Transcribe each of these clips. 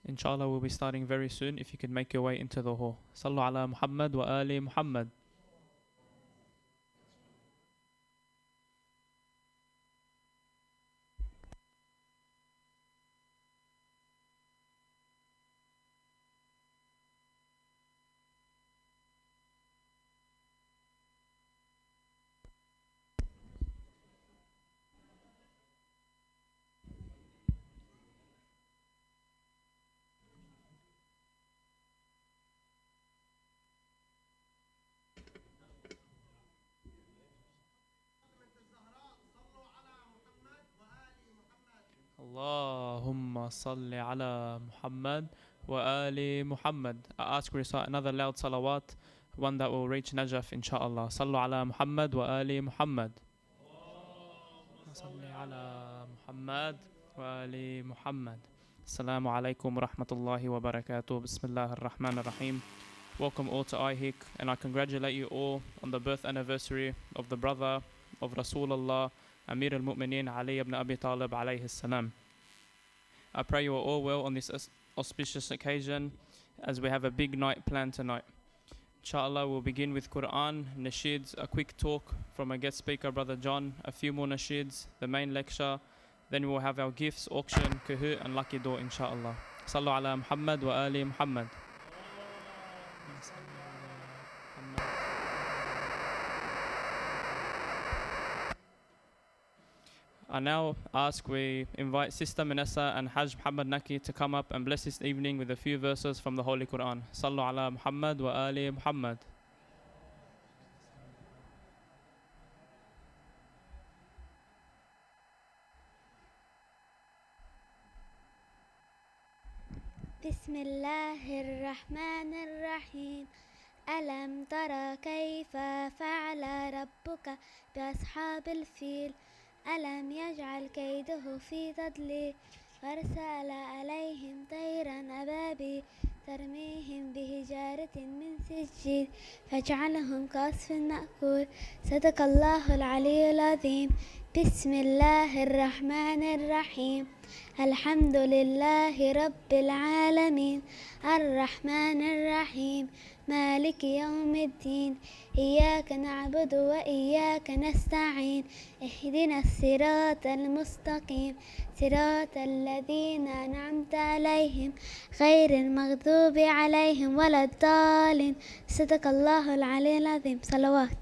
Inshallah, we'll be starting very soon. If you could make your way into the hall. Sallu ala Muhammad wa ali Muhammad. Allahumma salli ala Muhammad wa ali Muhammad. I ask we recite another loud salawat, one that will reach Najaf inshallah. Sallu ala Muhammad wa ali Muhammad. Salli ala Muhammad wa ali Muhammad. Assalamu alaikum wa rahmatullahi wa barakatuh. Bismillah ar-Rahman ar-Rahim. Welcome all to IHIC, and I congratulate you all on the birth anniversary of the brother of Rasulullah, Amir al-Mu'mineen Ali ibn Abi Taleb alayhi salam. I pray you are all well on this auspicious occasion, as we have a big night planned tonight. Inshallah, we'll begin with Quran, nasheeds, a quick talk from a guest speaker, Brother John, a few more nasheeds, the main lecture. Then we will have our gifts, auction, kahoot, and lucky draw, inshallah. Sallu ala Muhammad wa ali Muhammad. I now ask we invite Sister Manessa and Hajj Muhammad Naki to come up and bless this evening with a few verses from the Holy Quran. Sallu ala Muhammad wa ali Muhammad. بسم الله الرحمن الرحيم ألم ترى كيف فعل ربك بأصحاب الفيل ألم يجعل كيده في تضليل وأرسل عليهم طيرا أبابيل ترميهم بحجارة من سجيل فجعلهم كعصف مأكول صدق الله العلي العظيم بسم الله الرحمن الرحيم الحمد لله رب العالمين الرحمن الرحيم مالك يوم الدين إياك نعبد وإياك نستعين اهدنا الصراط المستقيم صراط الذين أنعمت عليهم غير المغضوب عليهم ولا الضالين صدق الله العلي العظيم صلوات.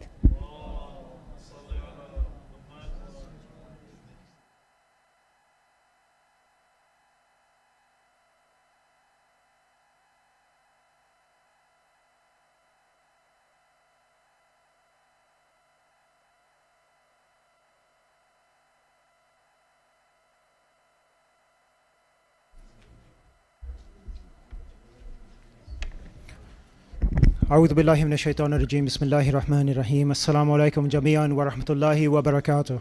أعوذ بالله من الشيطان الرجيم بسم الله الرحمن الرحيم السلام عليكم جميعا ورحمة الله وبركاته.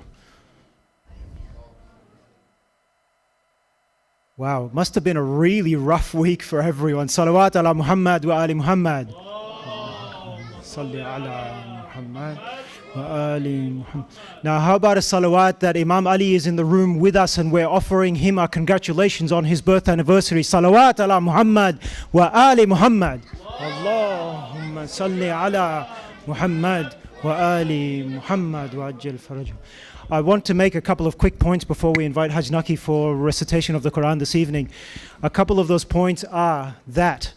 Wow, must have been a really rough week for everyone. Salawat ala Muhammad wa ali Muhammad. Salli ala Muhammad wa ali Muhammad. Now how about a salawat that Imam Ali is in the room with us and we're offering him our congratulations on his birth anniversary. Salawat ala Muhammad wa ali Muhammad. Allahumma salli ala Muhammad wa ali Muhammad wa ajil farajah. I want to make a couple of quick points before we invite Haj Naki for recitation of the Quran this evening. A couple of those points are that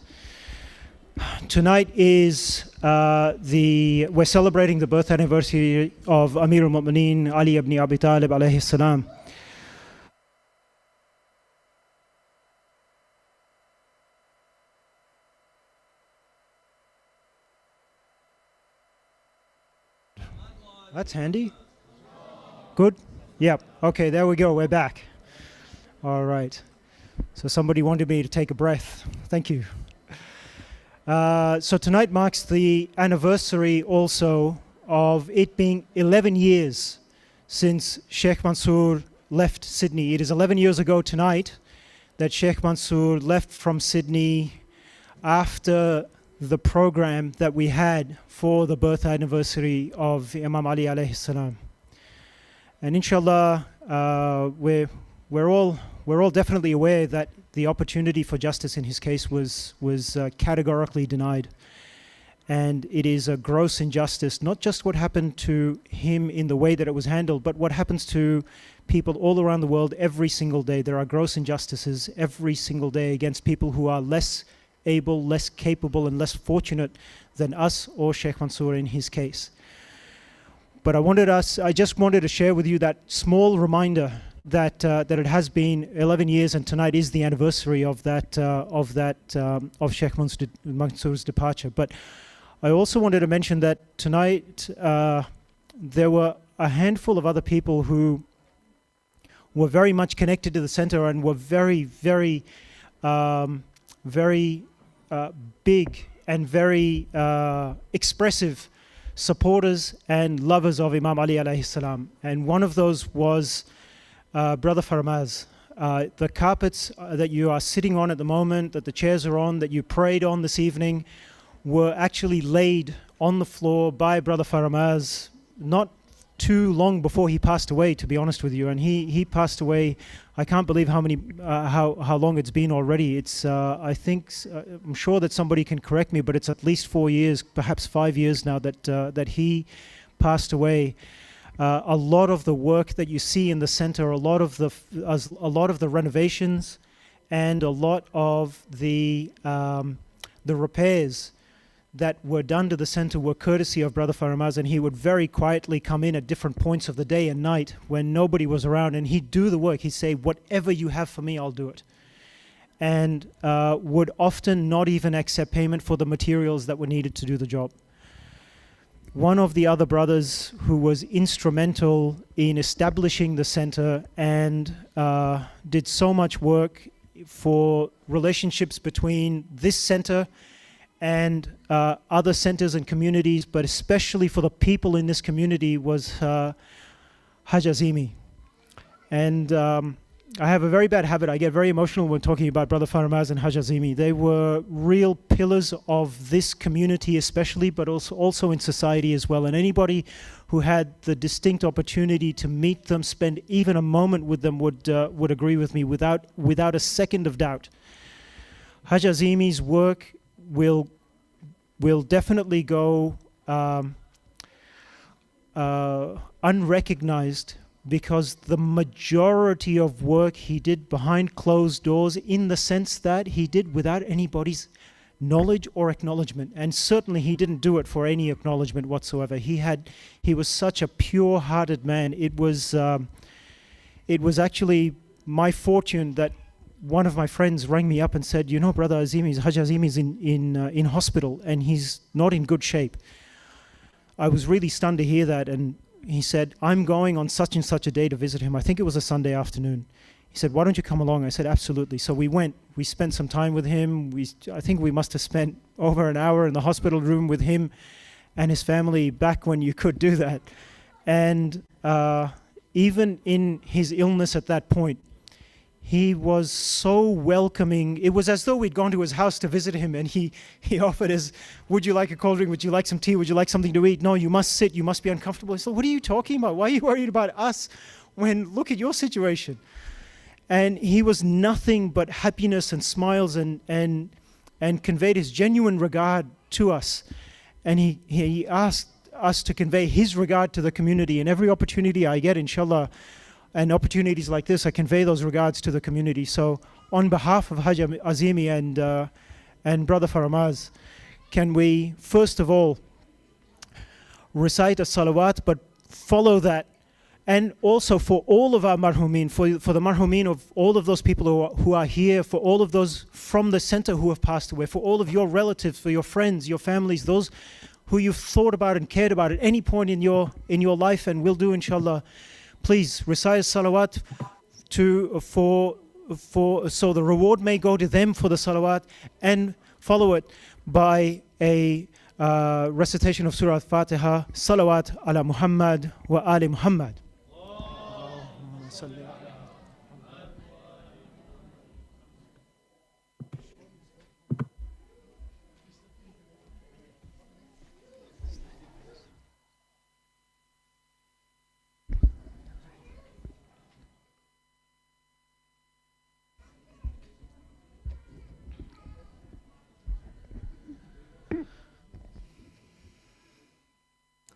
tonight is we're celebrating the birth anniversary of Amir al-Mu'mineen Ali ibn Abi Taleb alayhi salam. That's handy. Good? Yep. Okay, there we go. We're back. All right. So somebody wanted me to take a breath. Thank you. So tonight marks the anniversary also of it being 11 years since Sheikh Mansour left Sydney. It is 11 years ago tonight that Sheikh Mansour left from Sydney after the program that we had for the birth anniversary of Imam Ali alayhi salam. And inshallah, we're we're all definitely aware that the opportunity for justice in his case was categorically denied. And it is a gross injustice, not just what happened to him in the way that it was handled, but what happens to people all around the world every single day. There are gross injustices every single day against people who are less able, less capable, and less fortunate than us or Sheikh Mansour in his case. But I just wanted to share with you that small reminder that it has been 11 years, and tonight is the anniversary of Sheikh Mansour's departure. But I also wanted to mention that tonight there were a handful of other people who were very much connected to the center and were very, very, very big and very expressive supporters and lovers of Imam Ali alayhi salam. And one of those was Brother Faramaz. The carpets that you are sitting on at the moment, that the chairs are on, that you prayed on this evening, were actually laid on the floor by Brother Faramaz not too long before he passed away, to be honest with you. And he passed away, I can't believe how long it's been already. It's I'm sure that somebody can correct me, but it's at least 4 years, perhaps 5 years now that he passed away. A lot of the work that you see in the center, a lot of the renovations, and a lot of the repairs that were done to the center were courtesy of Brother Faramaz, and he would very quietly come in at different points of the day and night when nobody was around, and he'd do the work. He'd say, whatever you have for me, I'll do it. And would often not even accept payment for the materials that were needed to do the job. One of the other brothers who was instrumental in establishing the center and did so much work for relationships between this center and other centers and communities, but especially for the people in this community, was Haj Azimi. And I have a very bad habit. I get very emotional when talking about Brother Faramaz and Haj Azimi. They were real pillars of this community especially, but also in society as well. And anybody who had the distinct opportunity to meet them, spend even a moment with them, would agree with me without a second of doubt. Haj Azimi's work will definitely go unrecognized, because the majority of work he did behind closed doors, in the sense that he did without anybody's knowledge or acknowledgement. And certainly he didn't do it for any acknowledgement whatsoever. He was such a pure-hearted man. It was actually my fortune that one of my friends rang me up and said, you know, Brother Azimi's, Haj Azimi's in hospital and he's not in good shape. I was really stunned to hear that, and he said, I'm going on such and such a day to visit him. I think it was a Sunday afternoon. He said, why don't you come along? I said, absolutely. So we went. We spent some time with him. I think we must have spent over an hour in the hospital room with him and his family, back when you could do that. And even in his illness at that point, he was so welcoming. It was as though we'd gone to his house to visit him, and he offered us, would you like a cold drink? Would you like some tea? Would you like something to eat? No, you must sit. You must be uncomfortable. I said, what are you talking about? Why are you worried about us when look at your situation? And he was nothing but happiness and smiles, and conveyed his genuine regard to us. And he asked us to convey his regard to the community. And every opportunity I get, inshallah, and opportunities like this, I convey those regards to the community. So on behalf of Haj Azimi and Brother Faramaz, can we first of all recite a salawat, but follow that, and also for all of our marhumin, for the marhumin of all of those people who are here, for all of those from the center who have passed away, for all of your relatives, for your friends, your families, those who you've thought about and cared about at any point in your life, and will do inshallah. Please recite salawat so the reward may go to them for the salawat, and follow it by a recitation of Surah Al-Fatiha, salawat ala Muhammad wa ali Muhammad.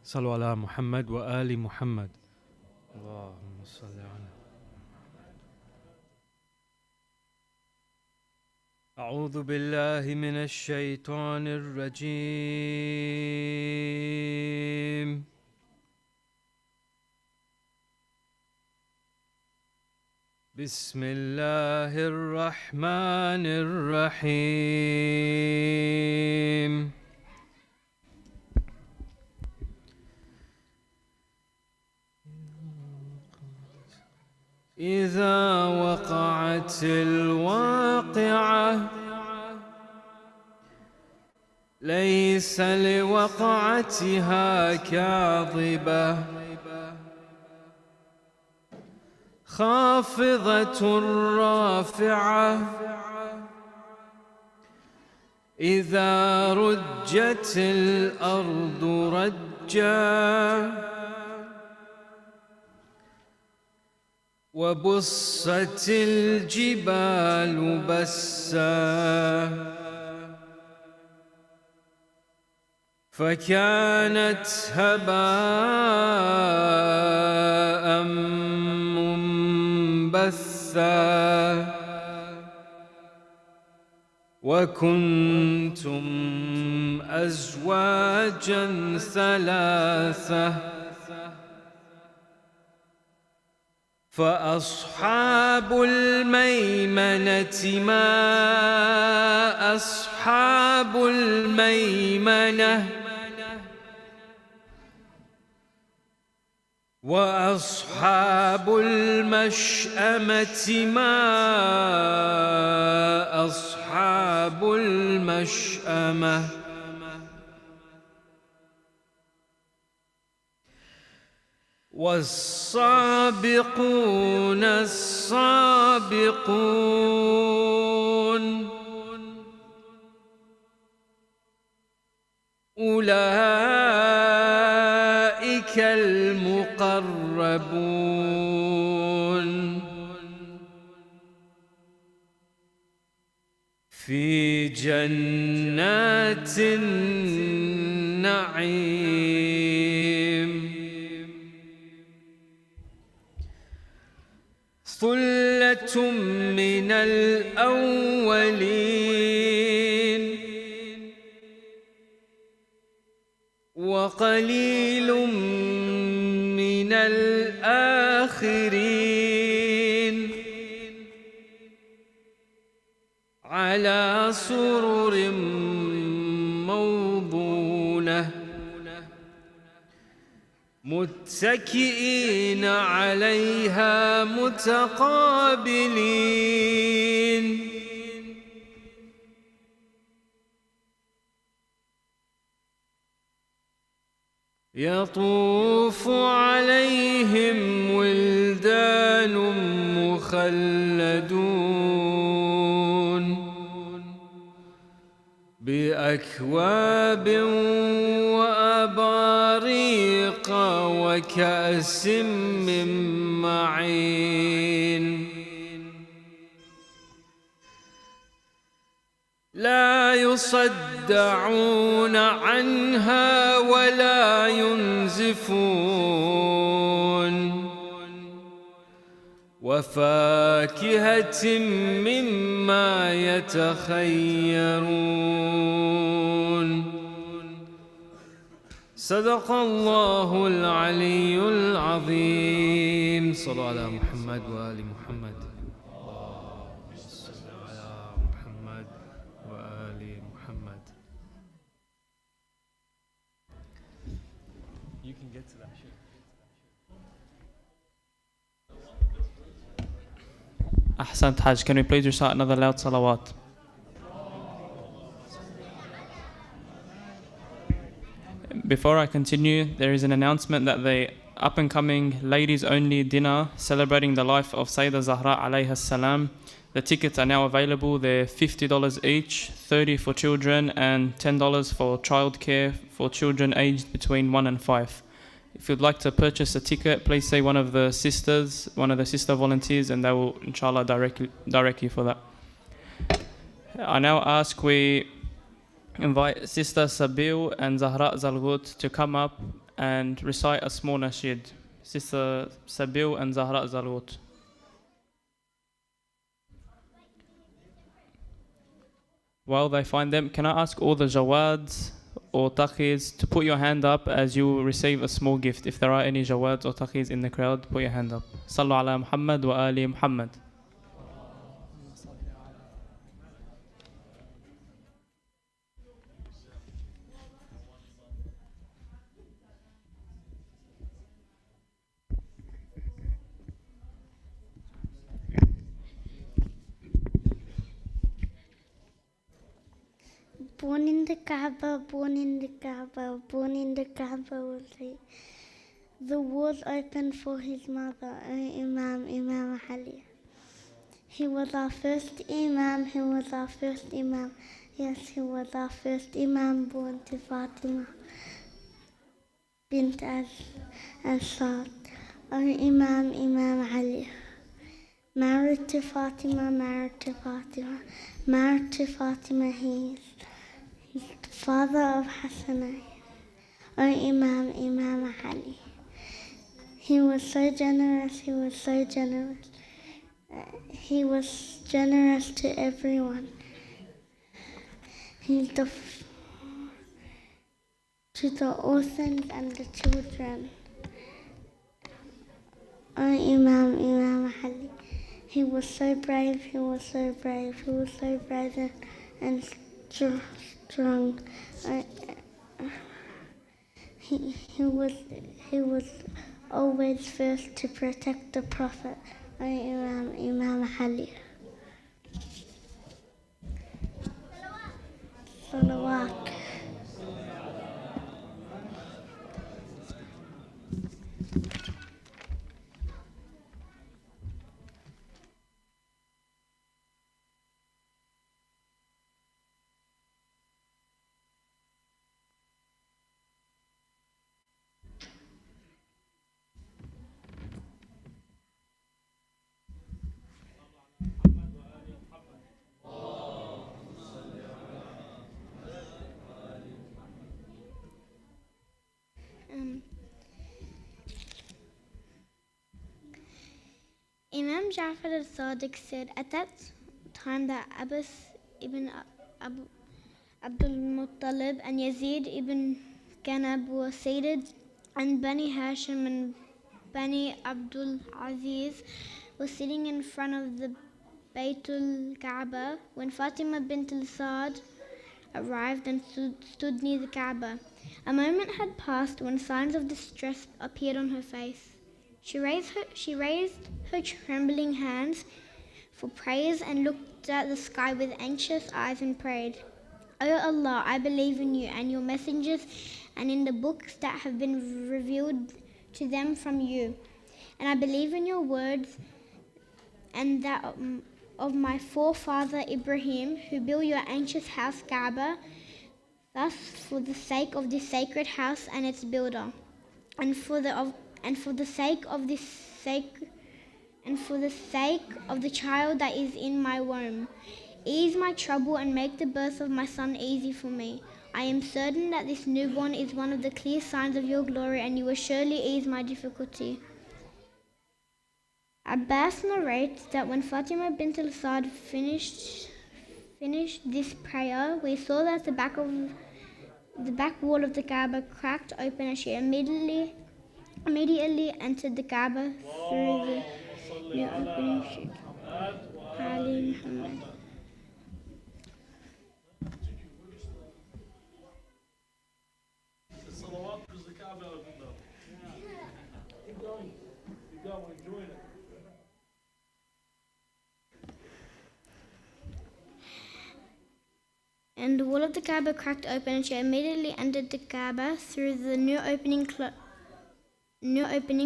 صلوا على محمد وآل محمد. اللهم صل على. أعوذ بالله من الشيطان الرجيم. بسم الله الرحمن الرحيم. إذا وقعت الواقعة ليس لوقعتها كاذبة خافضة رافعة إذا رجت الأرض رجا وبست الجبال بسا فكانت هباء منبثا وكنتم أزواجا ثلاثة فأصحاب الميمنة ما أصحاب الميمنة وأصحاب المشأمة ما أصحاب المشأمة والسابقون السابقون أولئك المقربون في جنات النعيم. ثلة من الأولين وقليل من الآخرين على سرر موضونة متكئين عليها متقابلين يطوف عليهم ولدان مخلدون بأكواب وأباريق وكأس من معين لا يصدعون عنها ولا ينزفون وفاكهة مما يتخيرون. صدق الله العلي العظيم. صلوا على محمد وآل محمد. صلوا على محمد وآل محمد. You can get to that shit. Ahsant Hajj, can we please recite another loud salawat? Before I continue, there is an announcement that the up-and-coming ladies-only dinner celebrating the life of Sayyidah Zahra alayha salam, the tickets are now available. They're $50 each, $30 for children and $10 for childcare for children aged between 1 and 5. If you'd like to purchase a ticket, please say one of the sister volunteers, and they will inshallah direct you for that. I now ask we invite Sister Sabil and Zahra Zalgut to come up and recite a small nasheed. Sister Sabil and Zahra Zalwut. While they find them, can I ask all the Jawads or Taqis to put your hand up as you receive a small gift? If there are any Jawads or Taqis in the crowd, put your hand up. Sallu ala Muhammad wa ali Muhammad. Born in the Kaaba, born in the Kaaba, born in the Kaaba was he. The walls opened for his mother, Imam, Imam Ali. He was our first Imam, he was our first Imam. Yes, he was our first Imam born to Fatima bint Asad. Imam, Imam Ali. Married to Fatima, married to Fatima, married to Fatima, he is the father of Hassan. Imam, Imam Ali. He was so generous, he was so generous. He was generous to everyone. He's to the orphans and the children. Imam, Imam Ali. He was so brave, he was so brave, he was so brave and strong. He was always first to protect the Prophet. Imam, Imam Ali. Salawat. Imam Ja'far al-Sadiq said, at that time that Abbas ibn Abdul Muttalib and Yazid ibn Ganab were seated, and Bani Hashim and Bani Abdul Aziz were sitting in front of the Baytul Kaaba when Fatima bint al-Sad arrived and stood near the Kaaba. A moment had passed when signs of distress appeared on her face. She raised her trembling hands for prayers and looked at the sky with anxious eyes and prayed, O Allah, I believe in you and your messengers and in the books that have been revealed to them from you. And I believe in your words and that of my forefather Ibrahim, who built your ancient house Kaaba. Thus, for the sake of this sacred house and its builder, and for the sake of the child that is in my womb, ease my trouble and make the birth of my son easy for me. I am certain that this newborn is one of the clear signs of your glory, and you will surely ease my difficulty. Abbas narrates that when Fatima bint al-Sad finished this prayer, we saw that the back wall of the Kaaba cracked open, and she immediately entered the Kaaba through the new opening chute. Ali Muhammad. And the wall of the Kaaba cracked open, and she immediately entered the Kaaba through the new opening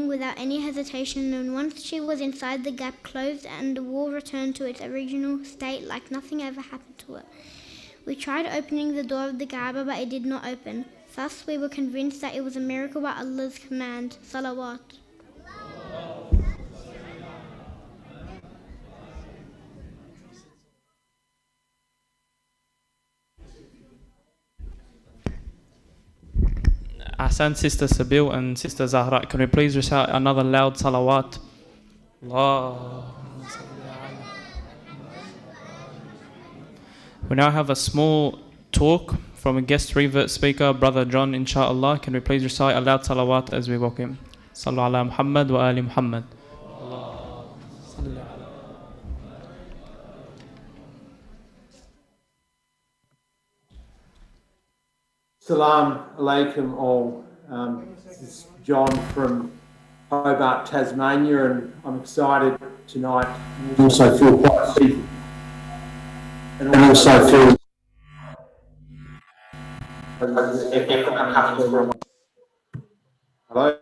without any hesitation. And once she was inside, the gap closed and the wall returned to its original state like nothing ever happened to it. We tried opening the door of the Kaaba, but it did not open. Thus we were convinced that it was a miracle by Allah's command. Salawat. Ahsan, Sister Sabil and Sister Zahra, can we please recite another loud salawat? Allah. We now have a small talk from a guest revert speaker, Brother John, inshallah. Can we please recite a loud salawat as we welcome him? Sallu ala Muhammad wa ali Muhammad. Salam alaikum all. This is John from Hobart, Tasmania, and I'm excited tonight. I also feel quite sick. And also feel hello.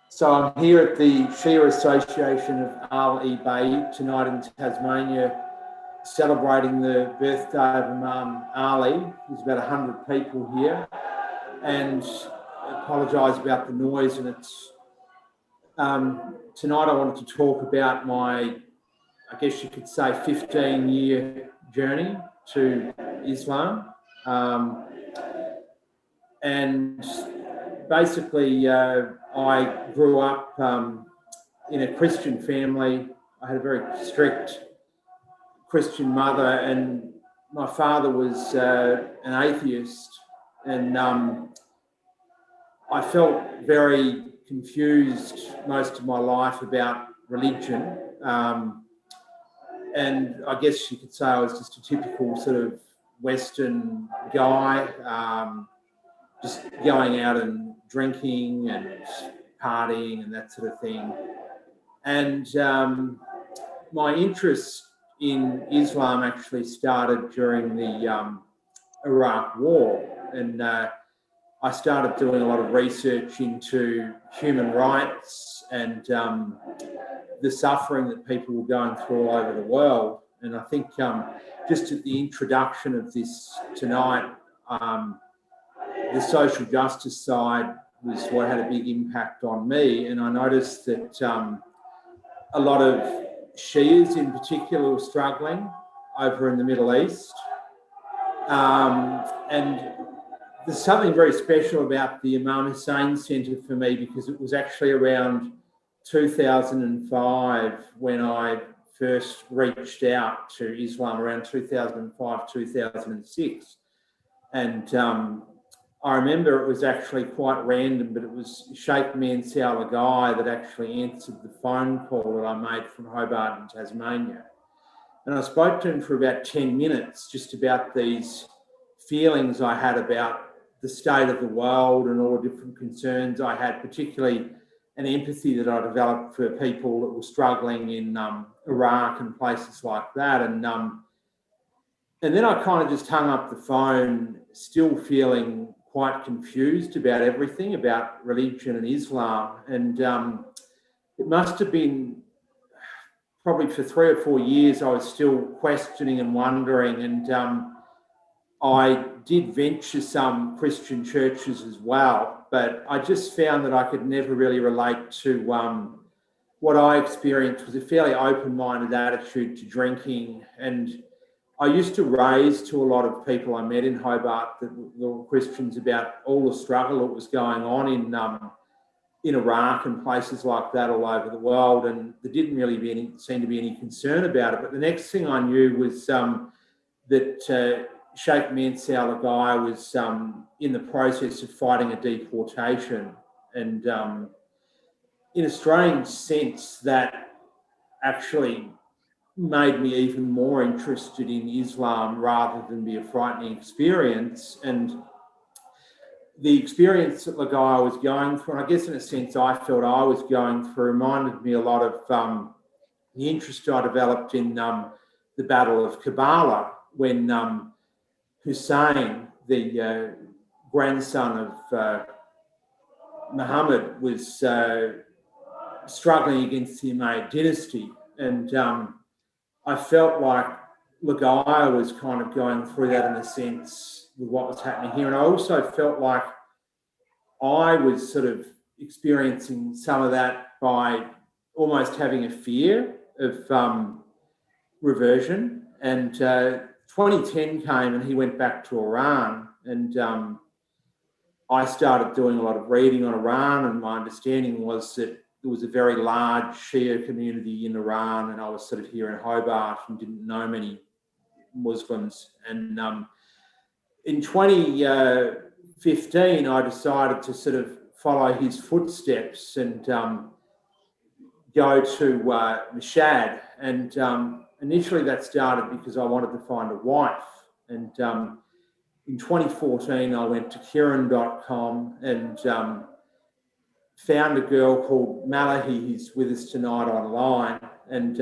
So I'm here at the Shia Association of Al-E-Bay tonight in Tasmania, celebrating the birthday of Imam Ali. There's about 100 people here, and I apologise about the noise. And it's tonight I wanted to talk about my, I guess you could say, 15-year journey to Islam. And basically, I grew up in a Christian family. I had a very strict Christian mother, and my father was an atheist, and I felt very confused most of my life about religion, and I guess you could say I was just a typical sort of Western guy, just going out and drinking and partying and that sort of thing. And my interest in Islam actually started during the Iraq War, and I started doing a lot of research into human rights and the suffering that people were going through all over the world. And I think just at the introduction of this tonight, the social justice side was what had a big impact on me, and I noticed that a lot of Shias in particular were struggling over in the Middle East. And there's something very special about the Imam Hussein Centre for me, because it was actually around 2005 when I first reached out to Islam, around 2005, 2006. And I remember it was actually quite random, but it was Sheikh Mansal Lagai that actually answered the phone call that I made from Hobart in Tasmania. And I spoke to him for about 10 minutes just about these feelings I had about the state of the world and all the different concerns I had, particularly an empathy that I developed for people that were struggling in Iraq and places like that. And then I kind of just hung up the phone, still feeling quite confused about everything, about religion and Islam. And it must have been probably for 3 or 4 years I was still questioning and wondering. And I did venture some Christian churches as well, but I just found that I could never really relate to what I experienced was a fairly open-minded attitude to drinking. And I used to raise to a lot of people I met in Hobart that were Christians about all the struggle that was going on in Iraq and places like that all over the world, and there didn't really seem to be any concern about it. But the next thing I knew was that Sheikh Mansal Lagai was in the process of fighting a deportation, and in a strange sense that actually made me even more interested in Islam rather than be a frightening experience. And the experience that Lagai was going through, and I guess in a sense I felt I was going through, reminded me a lot of the interest I developed in the Battle of Karbala, when Hussein, the grandson of Muhammad, was struggling against the Umayyad dynasty. And I felt like Lagai was kind of going through that in a sense with what was happening here. And I also felt like I was sort of experiencing some of that by almost having a fear of reversion. And 2010 came and he went back to Iran. And I started doing a lot of reading on Iran, and my understanding was that there was a very large Shia community in Iran, and I was sort of here in Hobart and didn't know many Muslims. And in 2015, I decided to sort of follow his footsteps and go to Mashhad. And initially that started because I wanted to find a wife. And in 2014, I went to Kiran.com and found a girl called Malahi, who's with us tonight online, and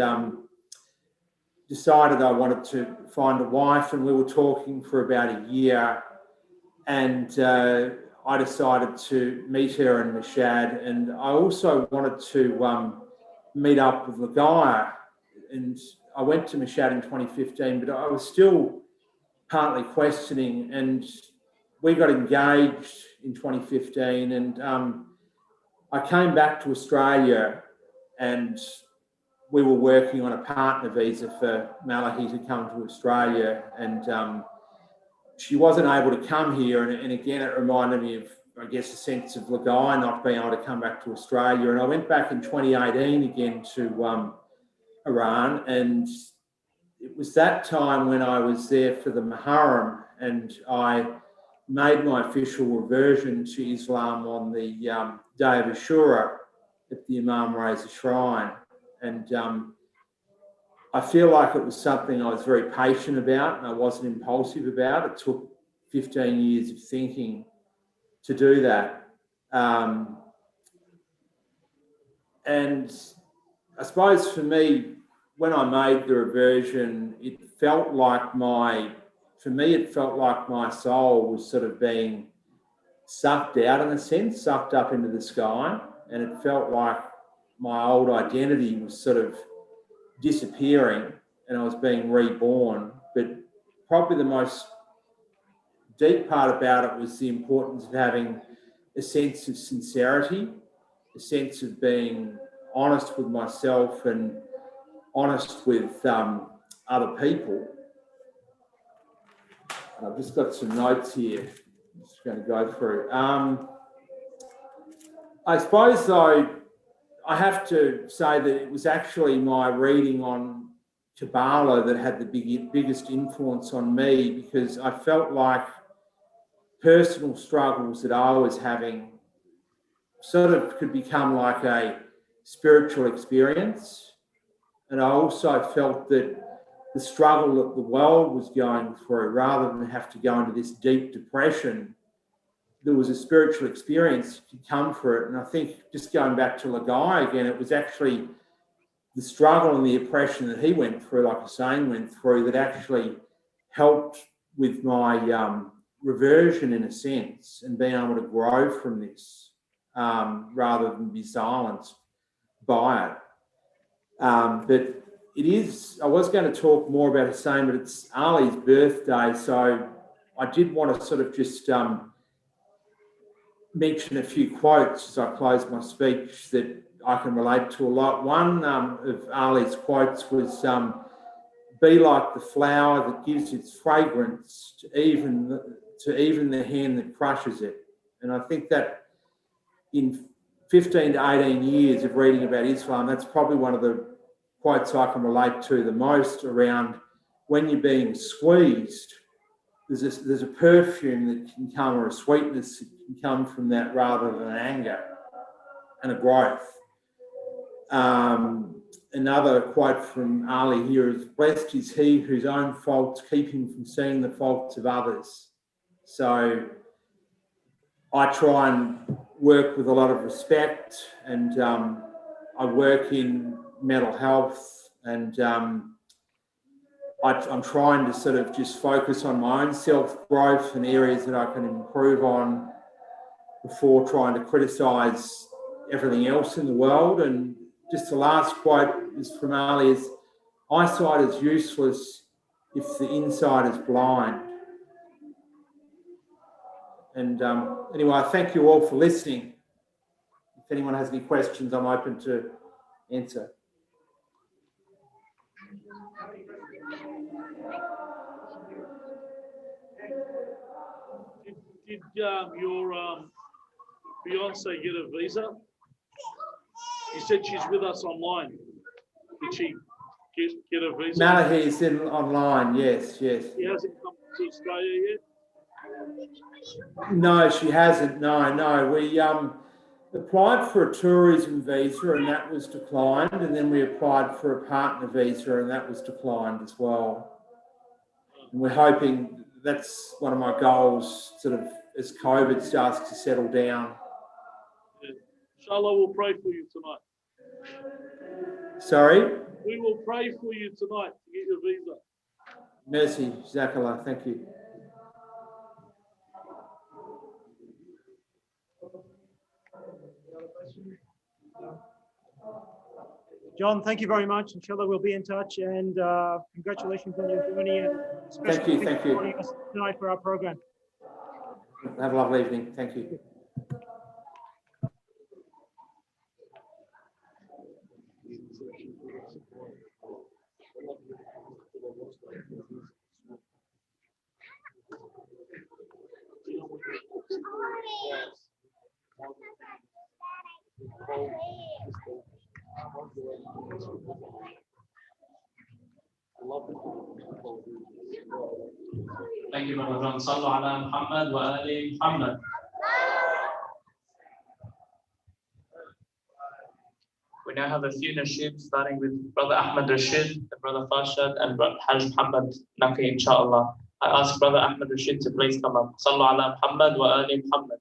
decided I wanted to find a wife. And we were talking for about a year, and I decided to meet her in Mashhad. And I also wanted to meet up with Lagaya. And I went to Mashhad in 2015, but I was still partly questioning, and we got engaged in 2015, and I came back to Australia, and we were working on a partner visa for Malahi to come to Australia, and she wasn't able to come here, and again it reminded me of, I guess, a sense of Lagaya not being able to come back to Australia. And I went back in 2018 again to Iran, and it was that time when I was there for the Muharram, and I made my official reversion to Islam on the day of Ashura at the Imam Reza Shrine. And I feel like it was something I was very patient about, and I wasn't impulsive about. It took 15 years of thinking to do that. And I suppose for me, when I made the reversion, it felt like my soul was sort of being sucked out, in a sense, sucked up into the sky. And it felt like my old identity was sort of disappearing and I was being reborn. But probably the most deep part about it was the importance of having a sense of sincerity, a sense of being honest with myself and honest with other people. I've just got some notes here. I'm just going to go through. I suppose, though, I have to say that it was actually my reading on Kabbalah that had the biggest influence on me, because I felt like personal struggles that I was having sort of could become like a spiritual experience. And I also felt that the struggle that the world was going through, rather than have to go into this deep depression, there was a spiritual experience to come for it. And I think, just going back to Lagaya again, it was actually the struggle and the oppression that he went through, like Hussein went through, that actually helped with my reversion, in a sense, and being able to grow from this rather than be silenced by it. But it is, I was going to talk more about Hussein, but it's Ali's birthday, so I did want to sort of just mention a few quotes as I close my speech that I can relate to a lot. One of Ali's quotes was, "Be like the flower that gives its fragrance to even the hand that crushes it." And I think that in 15 to 18 years of reading about Islam, that's probably one of the quotes I can relate to the most, around when you're being squeezed, there's a perfume that can come, or a sweetness that can come from that, rather than anger and a growth. Another quote from Ali here is, "Blessed is he whose own faults keep him from seeing the faults of others." So I try and work with a lot of respect, and I work in mental health, and I'm trying to sort of just focus on my own self-growth and areas that I can improve on before trying to criticise everything else in the world. And just the last quote is from Ali, is, "Eyesight is useless if the inside is blind." And anyway, I thank you all for listening. If anyone has any questions, I'm open to answer. Did your fiance get a visa? You said she's with us online. Did she get a visa? Malahi's in online, yes. She hasn't come to Australia yet? No, she hasn't. No. We applied for a tourism visa and that was declined, and then we applied for a partner visa and that was declined as well. And we're hoping, that's one of my goals, sort of as COVID starts to settle down. Yeah. Inshallah, we'll pray for you tonight. Sorry? We will pray for you tonight to get your visa. Mercy, Jazakallah, thank you. John, thank you very much. Inshallah, we'll be in touch, and congratulations on your journey. And Thank you. for joining us tonight for our program. Have a lovely evening. Thank you. Thank you, Brother John. Sallu ala Muhammad wa ali Muhammad. We now have a few nasheed, starting with Brother Ahmed Rashid, Brother Farshad, and Brother Hajj Muhammad Naki, inshallah. I ask Brother Ahmed Rashid to please come up. Sallu ala Muhammad wa ali Muhammad.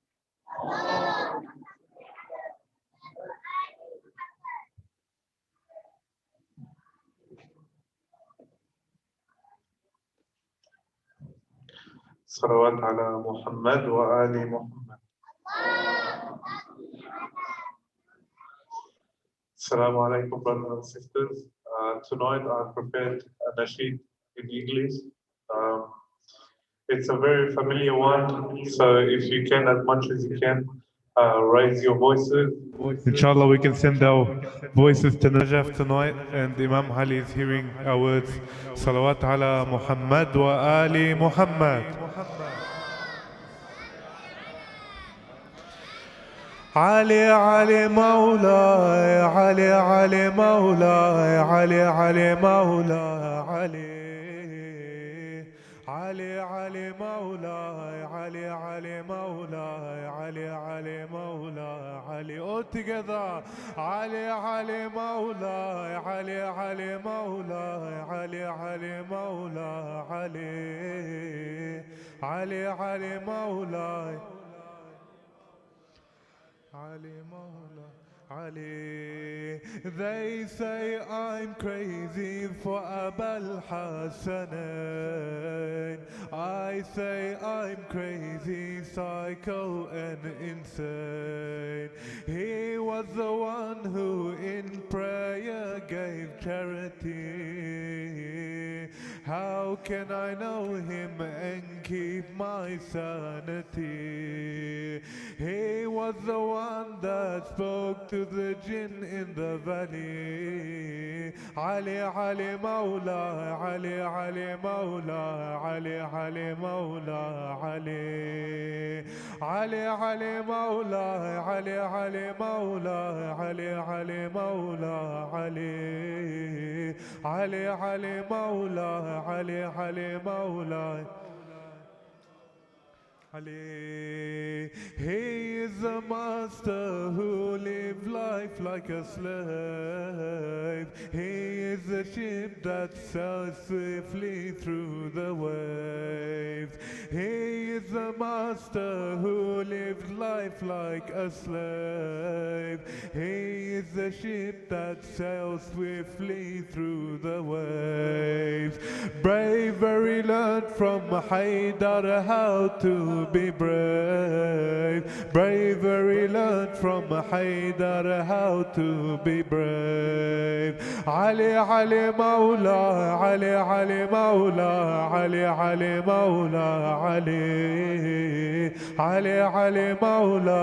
صلوات على محمد وآل محمد. Assalamu alaikum, brothers and sisters. Tonight I prepared a nasheed in English. It's a very familiar one, so if you can, as much as you can, raise your voices. Inshallah, we can send our voices to Najaf tonight, and Imam Ali is hearing our words. Salawat ala Muhammad wa Ali Muhammad. علي علي مولاي علي علي مولاي علي علي مولاي علي علي علي مولاي علي علي مولاي علي علي مولاي علي all together علي علي مولاي علي علي مولاي علي علي مولاي علي علي علي مولاي Ali Mawla, Ali. They say I'm crazy for Abul Hasanain. I say I'm crazy, psycho and insane. He was the one who in prayer gave charity. How can I know him and keep my sanity? He was the one that spoke to the jinn in the valley. Ali Ali Mawla, Ali Ali Mawla, Ali Ali Mawla, Ali Ali Ali Mawla, Ali Ali Mawla, Ali Ali Mawla, Ali Ali Ali Mawla, Ali Ali Mawla. Ali, he is a master who lived life like a slave. He is a ship that sails swiftly through the waves. He is a master who lived life like a slave. He is a ship that sails swiftly through the waves. Bravery learned from Haydar how to be brave. Bravery learned from Haydar how to be brave. Ali Ali Mawla, Ali Ali Mawla, Ali Ali Mawla, Ali Ali Ali Mawla.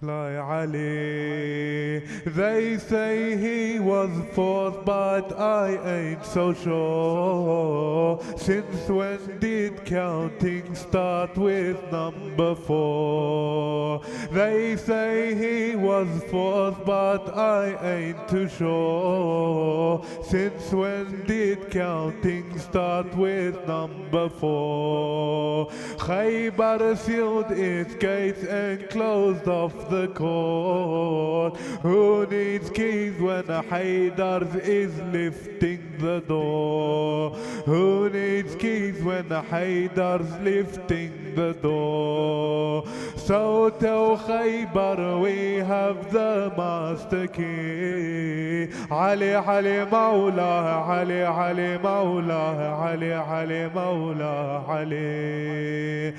Fly Ali. They say he was fourth, but I ain't so sure. Since when did counting start with number 4? They say he was fourth, but I ain't too sure. Since when did counting start with number 4? Khaybar sealed its gates and closed off the court. Who needs keys when Haydar's is lifting the door? Who needs keys when Haydar's lifting the door? So tell Khaybar we have the master key. Ali Ali Mawla, Ali Ali Mawla, Ali Ali Mawla, Ali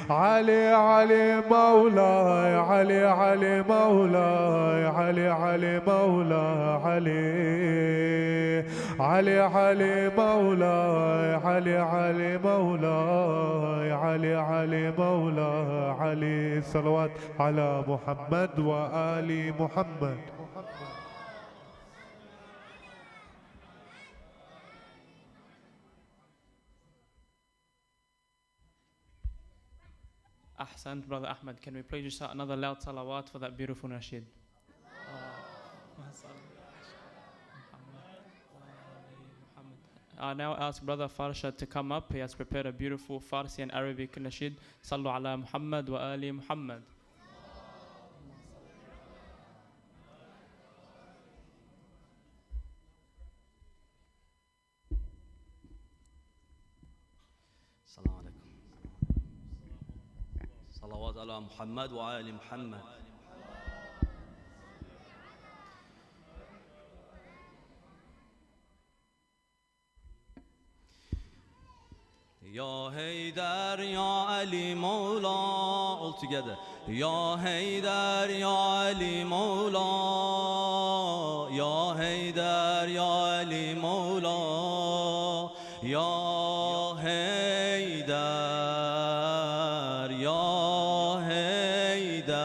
Ali Ali Mawla, Ali Ali Mawla, Ali Ali Mawla, Ali Ali Ali Mawla, Ali Ali Mawla, Ali Ali Mawla, Ali. صلوات على محمد وآل محمد. Ahsant, Brother Ahmed. Can we please just start another loud salawat for that beautiful nasheed? I now ask Brother Farshad to come up. He has prepared a beautiful Farsi and Arabic nasheed. Sallu ala Muhammad wa ali Muhammad. السلام عليكم. صلوات على محمد وآل محمد. Ya Haydar, Ya Ali Mawla, all together. Ya Haydar, Ya Ali Mawla, Ya Haydar, Ya Ali Mawla, Ya Haydar, Ya Haydar,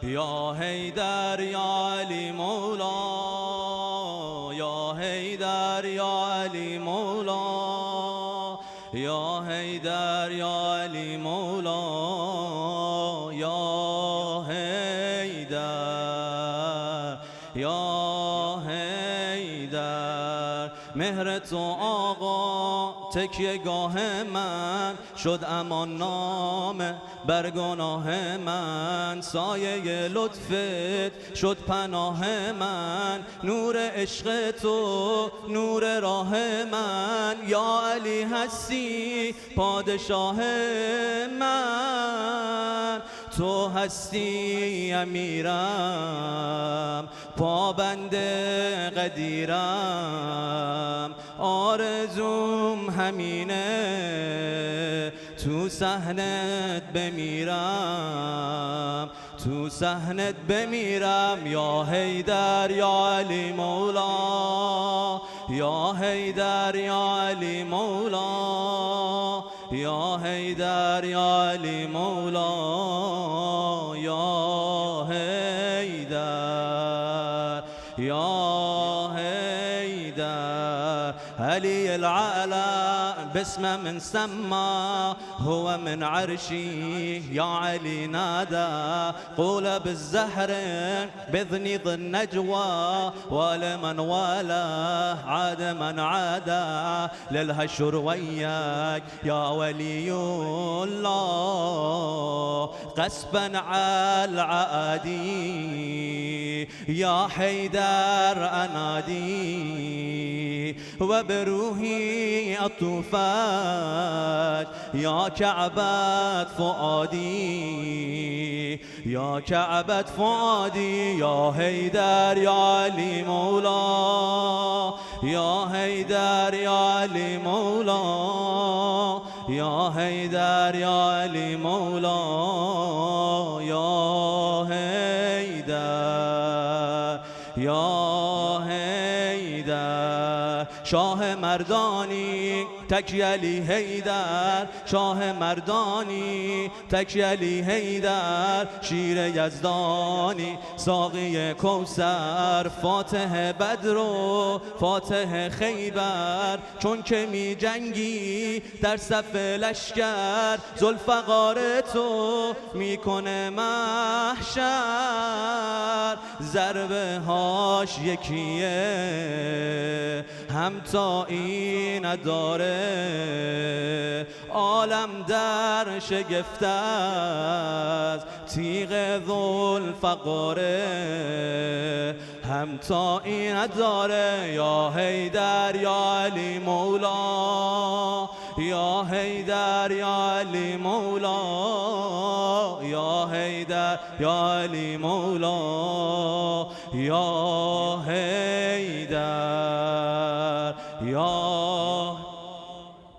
Ya Haydar, Ya Ali Mawla, Ya Haydar, Ya Ali Mawla, Ya Haydar, Ya Ali Mawla, Ya Haydar, Ya Haydar. مهر تو آقا تکیه گاه من شد، امان نامه بر گناه من. سایه لطفت شد پناه من، نور عشق تو نور راه من. یا علی هستی پادشاه من، تو هستی امیرم پابند قدیرم. آرزوم همینه تو صحنت بمیرم، تو صحنت بمیرم. یا حیدر یا علی مولا، یا حیدر یا علی مولا، یا حیدر یا علی مولا، یا حیدر یا حیدر. علی العلا باسم من سما هو من عرشي، يا علي نادى قول بالزهر بإذن ذي النجوى. ولمن والاه عاد من عادى للهشر وياك يا ولي الله. قسبا على العادي يا حيدر أنادي، وبروحي أطوفك يا كعبة فؤادي، يا كعبة فؤادي. يا حيدر يا علي مولا، يا حيدر يا علي مولا، يا حيدر يا علي مولا، يا حيدر يا حيدر. شاه مردانی تکیلی حیدر شاه مردانی، تکیلی حیدر شیر یزدانی، ساقی کوثر فاتح بدر و فاتح خیبر، چون که می جنگی در صف لشکر ذوالفقار تو میکنه محشر، ضربه هاش یکیه همتایی نداره، عالم در شگفت از تیغ ذوالفقاره، همتایی نداره. یا حیدر یا علی مولا، یا حیدر یا علی مولا، یا حیدر یا علی مولا، یا حیدر یا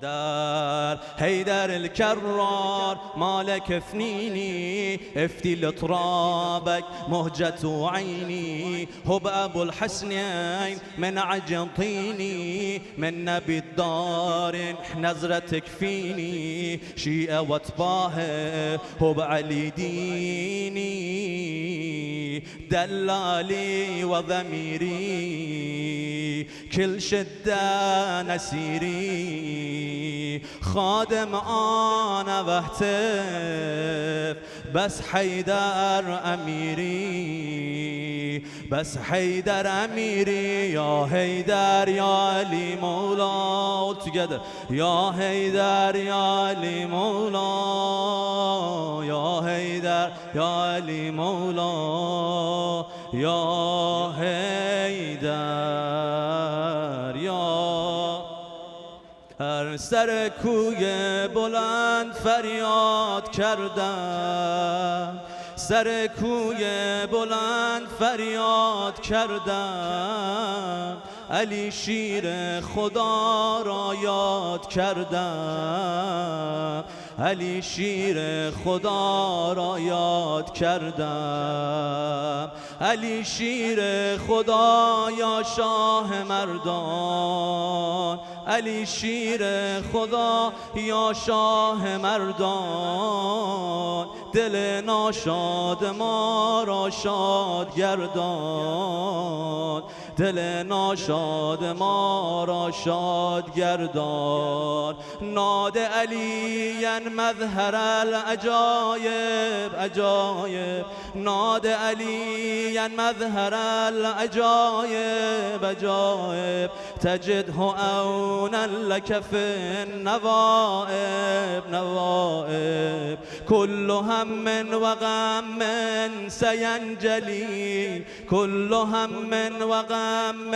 در حيدر الكرار مالك افنيني افتي لترابك مهجة عيني، هو بأبو الحسنين من عجن طيني، من نبي الدار نظرتك فيني، شيئة واتباهه هو بعلي ديني، دلالي وضميري كل شدة نسيري، خادم أنا بهتف بس حيدر أميري، بس حيدر أميري. يا حيدر يا علي مولا all together، يا حيدر يا علي مولا، يا حيدر يا علي مولا، يا حيدر يا هر سر کوی بلند فریاد کردم، سر کوی بلند فریاد کردم، علی شیر خدا را یاد کردم، علی شیر خدا را یاد کردم، علی شیر خدا یا شاه مردان، علی شیر خدا یا شاه مردان، دل ناشاد ما را شاد گردان، دل ناشاد ما را شاد گردان. ناد علی مظهر العجایب عجایب، ناد علی مظهر العجایب عجایب، تجده عونا لك في النوائب نوائب، كل هم وغم سينجلي، كل هم وغم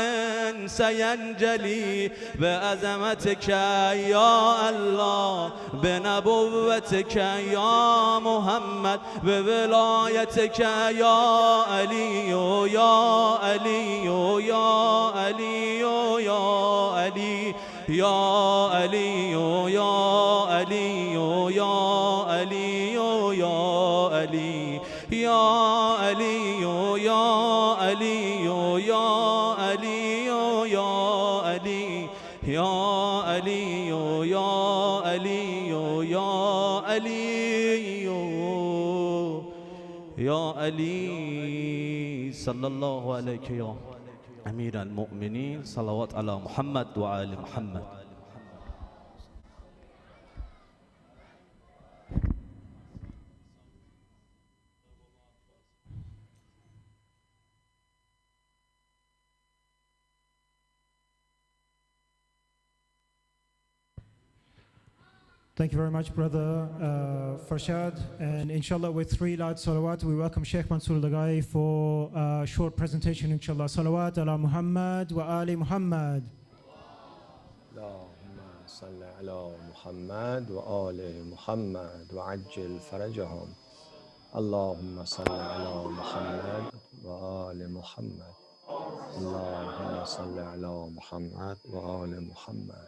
سينجلي، بعظمتك يا الله، بنبوتك يا محمد، بولايتك يا علي يا علي يا علي يا علي يا علي يا علي يا علي يا علي يا علي يا علي يا علي يا علي يا علي يا علي يا علي يا علي صلى الله عليك يا أمير المؤمنين، صلوات على محمد وآل محمد. Thank you very much, Brother Farshad. And inshallah, with 3 loud salawat, we welcome Sheikh Mansoor Lagai for a short presentation, inshallah. Salawat ala Muhammad wa ali Muhammad. Allahumma salli ala Muhammad wa ali Muhammad wa ajil farajahum. Allahumma salli ala Muhammad wa ali Muhammad. Allahumma salli ala Muhammad wa ali Muhammad.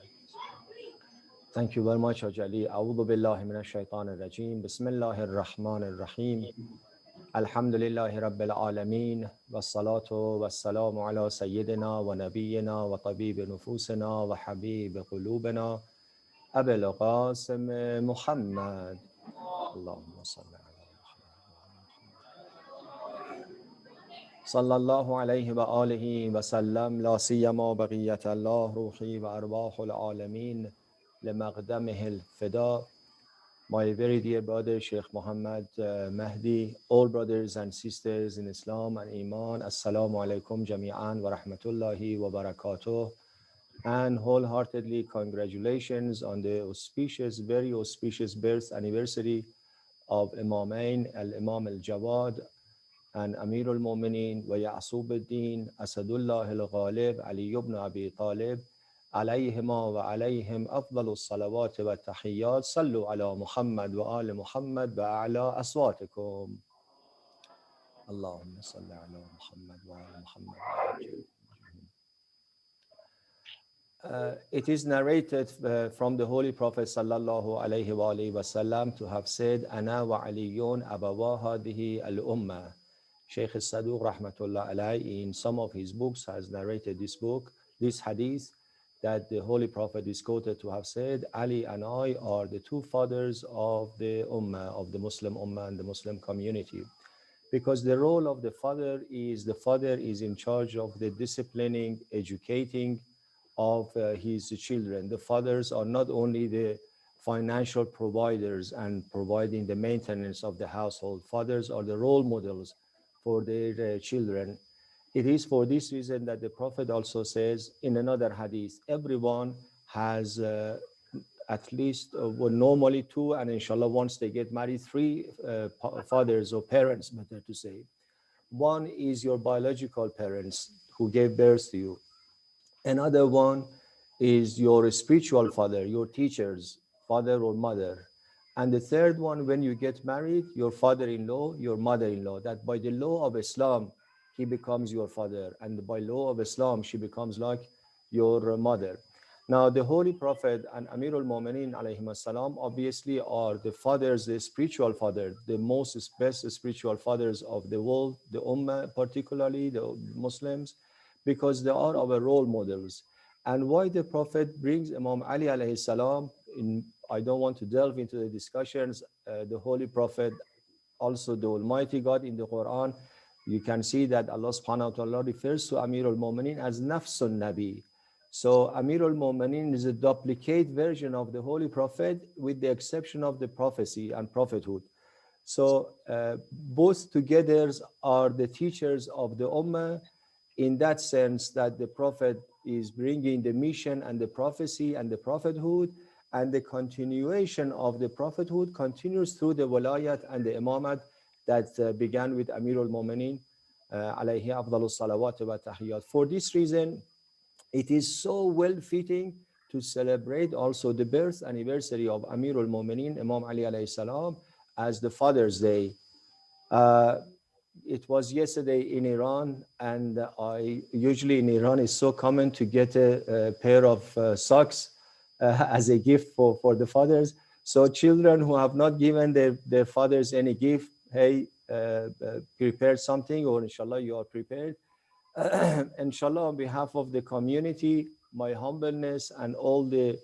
Thank you very much, Ajali. A'udhu billahi minash shaitanir rajim. Bismillahir rahmanir rahim. Alhamdulillahi rabbil alameen. Wassalatu wassalamu ala sayyidina wa nabiyyina wa tabib nufusina wa habib qulubina أبي القاسم محمد اللهم صل على صلى الله عليه وآله وسلم لا سيما بقية الله روحي وأرواح العالمين لمقدمه الفداء. My very dear brother Sheikh Muhammad Mahdi, all brothers and sisters in Islam and Iman, Assalamu alaikum jami'an wa rahmatullahi wa barakatuh, and wholeheartedly congratulations on the auspicious, very auspicious birth anniversary of Imamain, Al-Imam Al-Jawad and Amir al-Mu'mineen wa Ya'sub al-Din, Asadullah al-Ghalib, Ali ibn Abi Taleb, عليهما وعليهم أفضل الصلوات والتحيات صلوا على محمد وآل محمد بأعلى أصواتكم اللهم صل على محمد وآل محمد. It is narrated from the Holy Prophet sallallahu alayhi wa alihi wasallam to have said أنا وعليون أبوا هذه الأمة. Sheikh al-Saduq rahmatullah alayhi in some of his books has narrated this hadith, that the Holy Prophet is quoted to have said, Ali and I are the two fathers of the Ummah, of the Muslim Ummah and the Muslim community. Because the role of the father is in charge of the disciplining, educating of his children. The fathers are not only the financial providers and providing the maintenance of the household. Fathers are the role models for their children. It is for this reason that the Prophet also says in another hadith, everyone has at least normally two, and inshallah once they get married, three fathers or parents, better to say. One is your biological parents who gave birth to you. Another one is your spiritual father, your teachers, father or mother. And the third one, when you get married, your father-in-law, your mother-in-law, that by the law of Islam, he becomes your father, and by law of Islam, she becomes like your mother. Now, the Holy Prophet and Amir al-Mu'mineen alayhim as-salam obviously are the fathers, the spiritual father, the most best spiritual fathers of the world, the Ummah, particularly the Muslims, because they are our role models. And why the Prophet brings Imam Ali alayhi salam, I don't want to delve into the discussions, the Holy Prophet, also the Almighty God in the Quran, you can see that Allah subhanahu wa ta'ala refers to Amir al-Mu'mineen as Nafsun Nabi. So Amir al-Mu'mineen is a duplicate version of the Holy Prophet with the exception of the prophecy and prophethood. So both together are the teachers of the Ummah in that sense that the Prophet is bringing the mission and the prophecy and the prophethood, and the continuation of the prophethood continues through the walayat and the imamat that began with Amir al-Mu'mineen alayhi afdalus salawat wa tahiyyat. For this reason, it is so well fitting to celebrate also the birth anniversary of Amir al-Mu'mineen, Imam Ali alayhi salam, as the Father's Day. It was yesterday in Iran, and usually in Iran it's so common to get a pair of socks as a gift for the fathers. So children who have not given their fathers any gift, hey, prepare something, or inshallah you are prepared. Inshallah, on behalf of the community, my humbleness and all the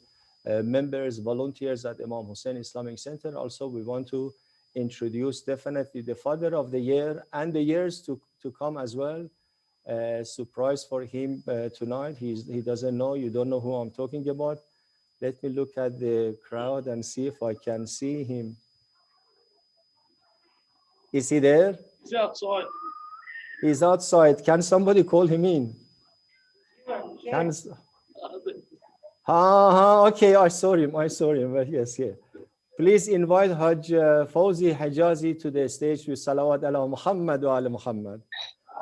members, volunteers at Imam Hussein Islamic Center, also we want to introduce definitely the father of the year and the years to come as well. Surprise for him tonight. He doesn't know, you don't know who I'm talking about. Let me look at the crowd and see if I can see him. Is he there? He's outside. He's outside. Can somebody call him in? Can... Okay, I saw him. But yes, yeah. Please invite Hajj Fawzi Hijazi to the stage with salawat ala Muhammad wa ala Muhammad.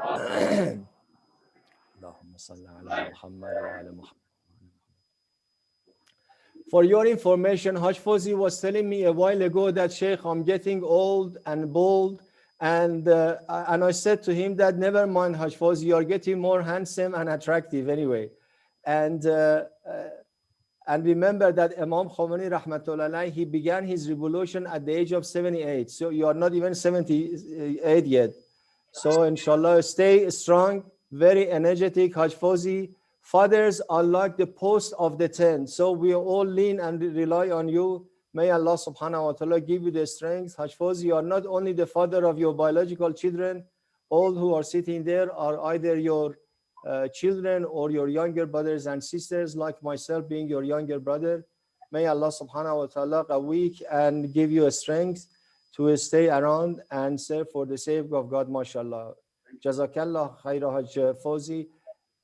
Allahumma salli ala Muhammad wa ala Muhammad. For your information, Hajj Fawzi was telling me a while ago that, Sheikh, I'm getting old and bald. And I said to him that, never mind, Hajj Fawzi, you are getting more handsome and attractive anyway. And remember that Imam Khomeini rahmatullah, he began his revolution at the age of 78. So you are not even 78 yet. So inshallah, stay strong, very energetic, Hajj Fawzi. Fathers are like the post of the tent. So we all lean and rely on you. May Allah subhanahu wa ta'ala give you the strength. Haj Fawzi, you are not only the father of your biological children, all who are sitting there are either your children or your younger brothers and sisters, like myself being your younger brother. May Allah subhanahu wa ta'ala qawweek and give you a strength to stay around and serve for the sake of God, mashallah. Jazakallah khaira Haj Fawzi.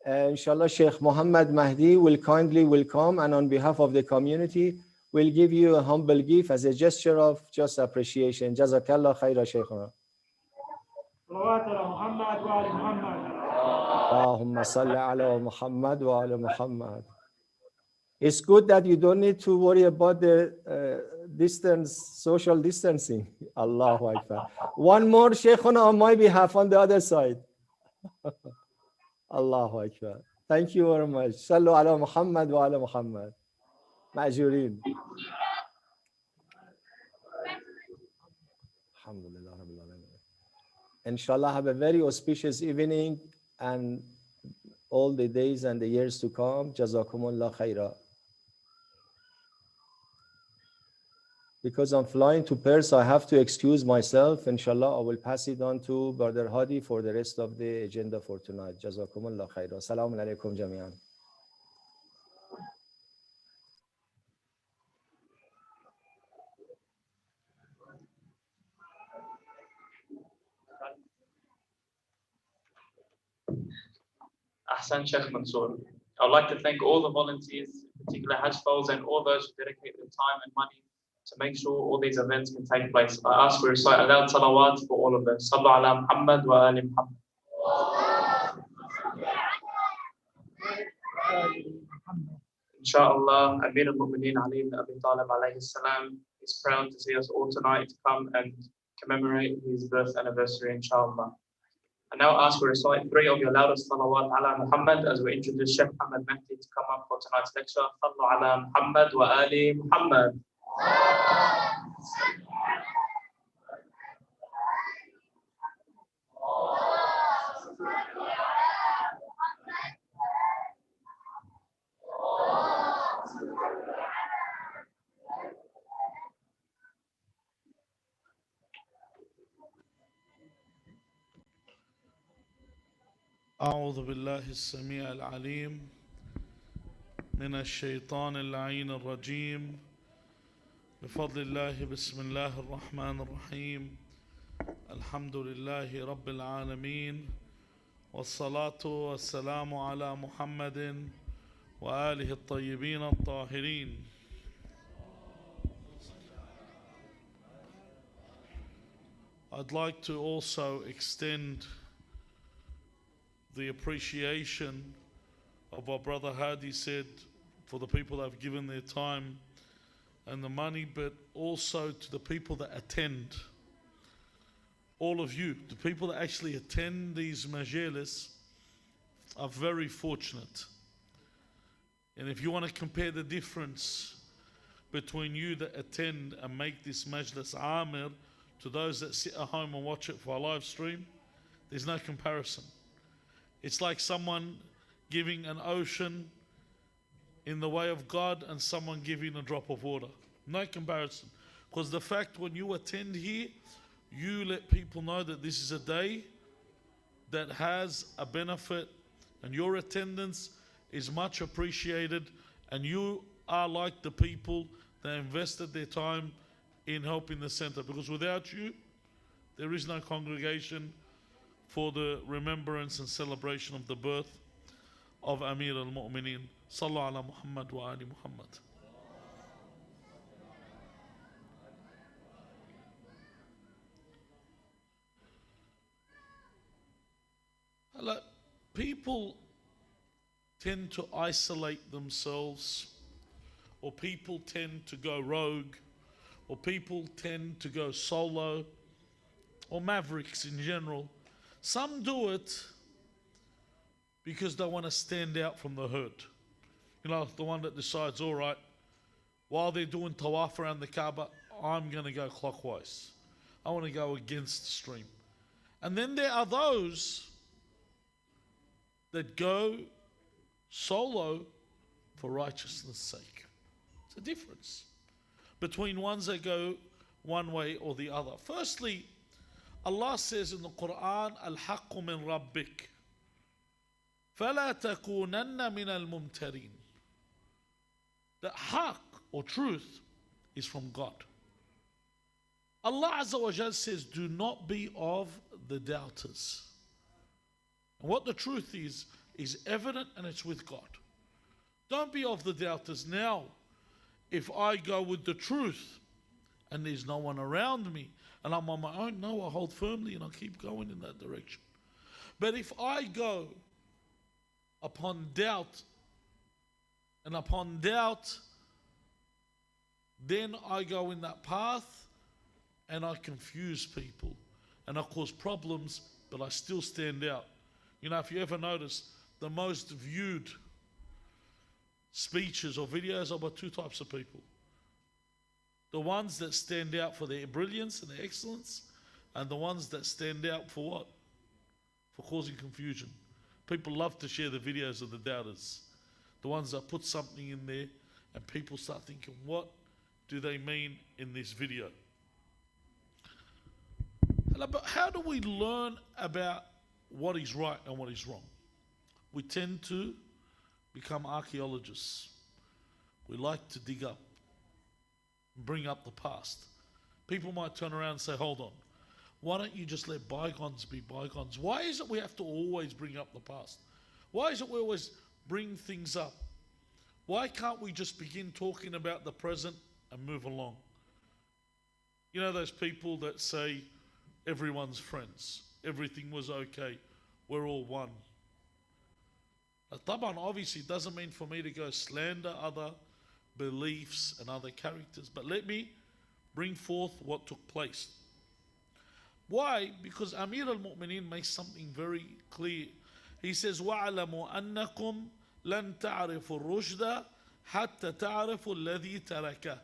Inshallah, Sheikh Muhammad Mahdi will come and on behalf of the community will give you a humble gift as a gesture of just appreciation. Jazakallah khaira Sheikhuna. Allahumma salli ala Muhammad wa ala Muhammad. It's good that you don't need to worry about the social distancing. Allahu Akbar. One more Sheikhuna on my behalf on the other side. Allahu Akbar. Thank you very much. Sallu ala Muhammad wa ala Muhammad. Ma'jurin. Alhamdulillah. Inshallah, have a very auspicious evening and all the days and the years to come. Jazakumullah khaira. Because I'm flying to Perth, I have to excuse myself. Inshallah, I will pass it on to Brother Hadi for the rest of the agenda for tonight. Jazakumullah khaira. Assalamu alaikum jami'an. Ahsan Sheikh Mansour. I'd like to thank all the volunteers, in particular Hajj Fawz and all those who dedicate their time and money to make sure all these events can take place. I ask we recite aloud salawat for all of them. Sallu ala Muhammad wa ali Muhammad. Inshallah, Amir al-Mu'mineen Ali ibn Abi Taleb alayhi salam is proud to see us all tonight to come and commemorate his birth anniversary, inshallah. I now ask we recite 3 of your loudest salawat ala Muhammad as we introduce Sheikh Muhammad Mahdi to come up for tonight's lecture. Sallu ala Muhammad wa ali Muhammad. أعوذ بالله السميع العليم من الشيطان اللعين الرجيم بفضل الله بسم الله الرحمن الرحيم الحمد لله رب العالمين والصلاة والسلام على محمد وآله الطيبين الطاهرين. I'd like to also extend the appreciation of what Brother Hadi said for the people that have given their time and the money, but also to the people that attend. All of you, the people that actually attend these majalis are very fortunate. And if you want to compare the difference between you that attend and make this majlis amir to those that sit at home and watch it for a live stream, there's no comparison. It's like someone giving an ocean in the way of God and someone giving a drop of water. No comparison. Because the fact when you attend here, you let people know that this is a day that has a benefit and your attendance is much appreciated, and you are like the people that invested their time in helping the center. Because without you, there is no congregation for the remembrance and celebration of the birth of Amir al-Mu'mineen. Sallu ala Muhammad wa ali Muhammad. People tend to isolate themselves, or people tend to go rogue, or people tend to go solo, or mavericks in general. Some do it because they want to stand out from the herd. You know, the one that decides, all right, while they're doing tawaf around the Kaaba, I'm going to go clockwise. I want to go against the stream. And then there are those that go solo for righteousness' sake. It's a difference between ones that go one way or the other. Firstly, Allah says in the Quran, Al-Haqqu min Rabbik. فَلَا تَكُونَنَّ مِنَ الْمُمْتَرِينَ. The haqq or truth is from God. Allah Azza wa Jal says, do not be of the doubters. And what the truth is evident and it's with God. Don't be of the doubters. Now, if I go with the truth and there's no one around me and I'm on my own, no, I hold firmly and I keep going in that direction. But if I go upon doubt, and upon doubt, then I go in that path and I confuse people and I cause problems, but I still stand out. You know, if you ever notice, the most viewed speeches or videos are by two types of people. The ones that stand out for their brilliance and their excellence, and the ones that stand out for what? For causing confusion. People love to share the videos of the doubters. The ones that put something in there and people start thinking, what do they mean in this video? But how do we learn about what is right and what is wrong? We tend to become archaeologists. We like to dig up, bring up the past. People might turn around and say, hold on, why don't you just let bygones be bygones? Why is it we have to always bring up the past? Why is it we always bring things up? Why can't we just begin talking about the present and move along? You know those people that say everyone's friends, everything was okay, we're all one. Taban obviously doesn't mean for me to go slander other beliefs and other characters, but let me bring forth what took place. Why? Because Amir al-Mu'mineen makes something very clear. He says, وَعْلَمُوا أَنَّكُمْ لَن تَعْرِفُوا الرُّشْدَ حَتَّى تَعْرِفُوا الَّذِي تَرَكَهُ.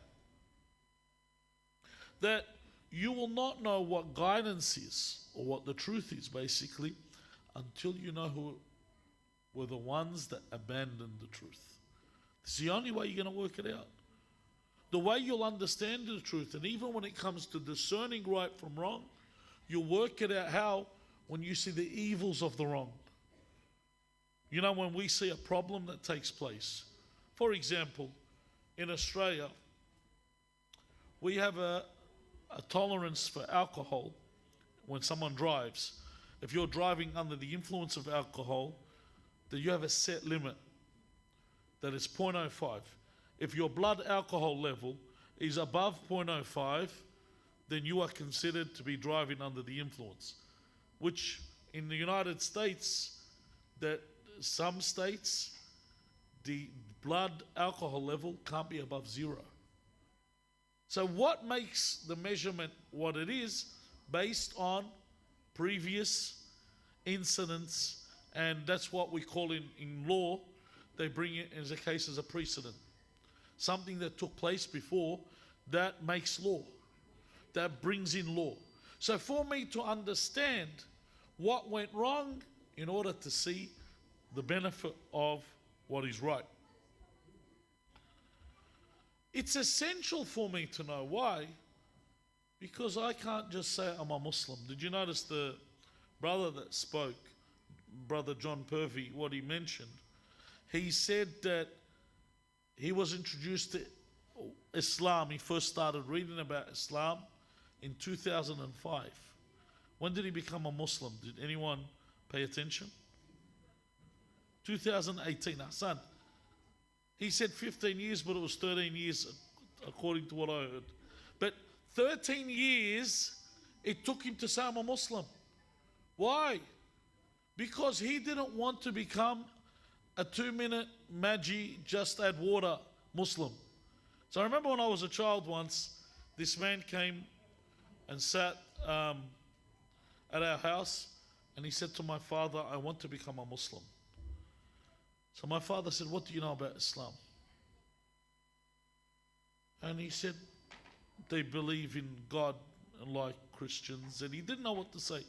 That you will not know what guidance is, or what the truth is basically, until you know who were the ones that abandoned the truth. It's the only way you're going to work it out. The way you'll understand the truth, and even when it comes to discerning right from wrong, you'll work it out how? When you see the evils of the wrong. You know, when we see a problem that takes place. For example, in Australia, we have a tolerance for alcohol when someone drives. If you're driving under the influence of alcohol, then you have a set limit that is 0.05. If your blood alcohol level is above 0.05, then you are considered to be driving under the influence. Which in the United States, that some states, the blood alcohol level can't be above 0. So what makes the measurement what it is? Based on previous incidents, and that's what we call in law, they bring it as a case as a precedent. Something that took place before, that makes law. That brings in law. So for me to understand what went wrong in order to see the benefit of what is right. It's essential for me to know. Why? Because I can't just say I'm a Muslim. Did you notice the brother that spoke, Brother John Purvey, what he mentioned? He said that he was introduced to Islam. He first started reading about Islam in 2005. When did he become a Muslim? Did anyone pay attention? 2018. Hassan. He said 15 years, but it was 13 years according to what I heard. But 13 years it took him to say I'm a Muslim. Why? Because he didn't want to become a 2-minute Maggi, just add water Muslim. So I remember when I was a child once, this man came and sat at our house, and he said to my father, I want to become a Muslim. So my father said, what do you know about Islam? And he said, they believe in God like Christians, and he didn't know what to say.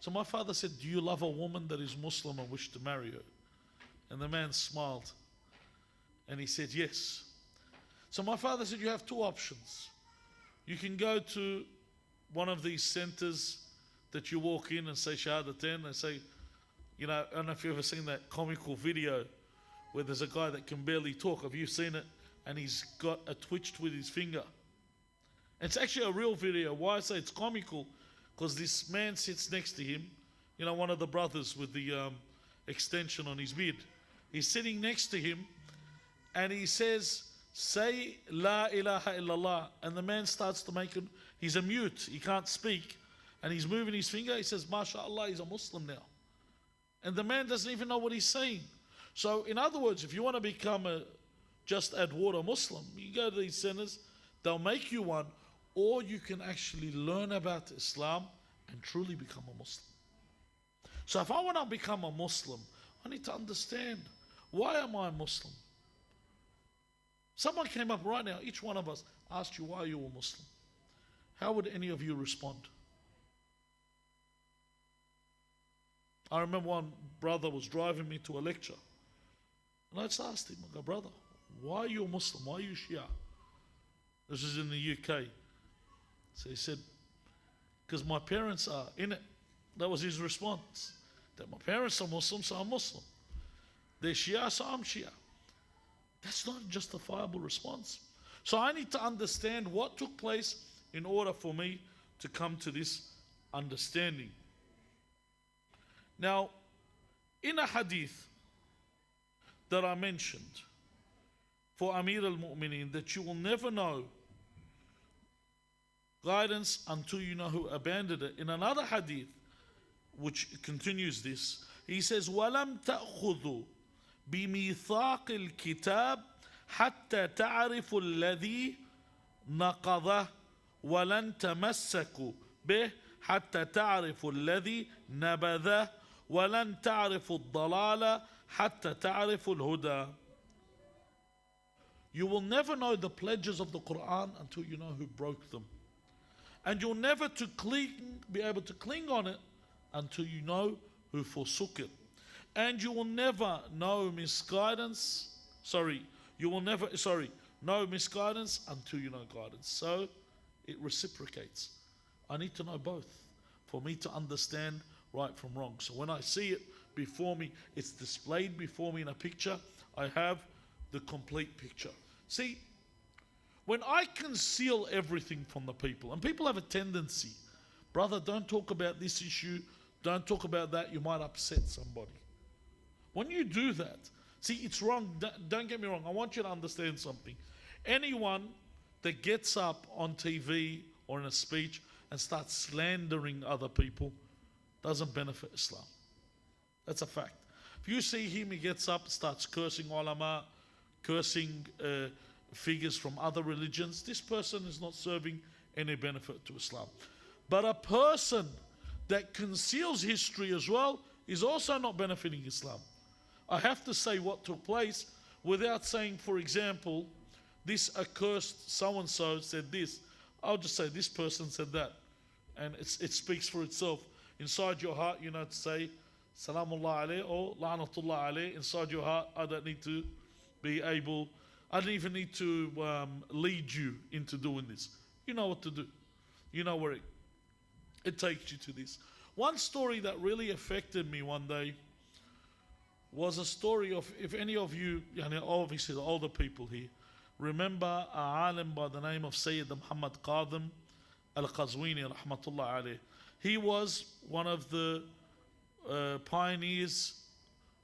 So my father said, do you love a woman that is Muslim and wish to marry her? And the man smiled. And he said, yes. So my father said, you have two options. You can go to one of these centers that you walk in and say Shahadatain and say, you know, I don't know if you've ever seen that comical video where there's a guy that can barely talk. Have you seen it? And he's got a twitched with his finger. And it's actually a real video. Why I say it's comical? Because this man sits next to him, you know, one of the brothers with the extension on his beard. He's sitting next to him and he says, say La ilaha illallah. And the man starts to make it, he's a mute, he can't speak. And he's moving his finger, he says, MashaAllah, he's a Muslim now. And the man doesn't even know what he's saying. So in other words, if you want to become a just add water Muslim, you go to these centers, they'll make you one, or you can actually learn about Islam and truly become a Muslim. So if I want to become a Muslim, I need to understand, why am I a Muslim? Someone came up right now, each one of us asked you why you were Muslim. How would any of you respond? I remember one brother was driving me to a lecture. And I just asked him, I go, brother, why are you a Muslim? Why are you Shia? This is in the UK. So he said, because my parents are in it. That was his response. That my parents are Muslim, so I'm Muslim. They're Shia, so I'm Shia. That's not a justifiable response. So I need to understand what took place in order for me to come to this understanding. Now, in a hadith that I mentioned for Amir al-Mu'mineen, that you will never know guidance until you know who abandoned it. In another hadith, which continues this, he says, وَلَمْ تَأْخُذُوا بِمِيثَاقِ الْكِتَابِ حَتَّى تَعْرِفُوا الَّذِي نَقَضَهُ وَلَنْ تَمَسَّكُوا بِهِ حَتَّى تَعْرِفُوا الَّذِي نَبَذَهُ وَلَنْ تَعْرِفُوا الضَّلَالَ حَتَّى تَعْرِفُوا الْهُدَى. You will never know the pledges of the Quran until you know who broke them. And you'll never be able to cling on it until you know who forsook it. And you will never know misguidance. Know misguidance until you know guidance. So it reciprocates. I need to know both for me to understand right from wrong. So when I see it before me, it's displayed before me in a picture, I have the complete picture. See, when I conceal everything from the people, and people have a tendency, brother, don't talk about this issue, don't talk about that, you might upset somebody. When you do that, see, it's wrong. Don't get me wrong. I want you to understand something. Anyone that gets up on TV or in a speech and starts slandering other people doesn't benefit Islam. That's a fact. If you see him, he gets up, starts cursing ulama, cursing figures from other religions, this person is not serving any benefit to Islam. But a person that conceals history as well is also not benefiting Islam. I have to say what took place without saying, for example, this accursed so-and-so said this. I'll just say this person said that. And it speaks for itself. Inside your heart, you know, to say Salamullah alayh or La'natullah alayh. Inside your heart, I don't need to be able, I don't even need to lead you into doing this. You know what to do. You know where it takes you to this. One story that really affected me one day was a story of, if any of you, obviously the older people here, remember a alim by the name of Sayyid Muhammad Qadim al-Qazwini rahmatullah alayh. He was one of the pioneers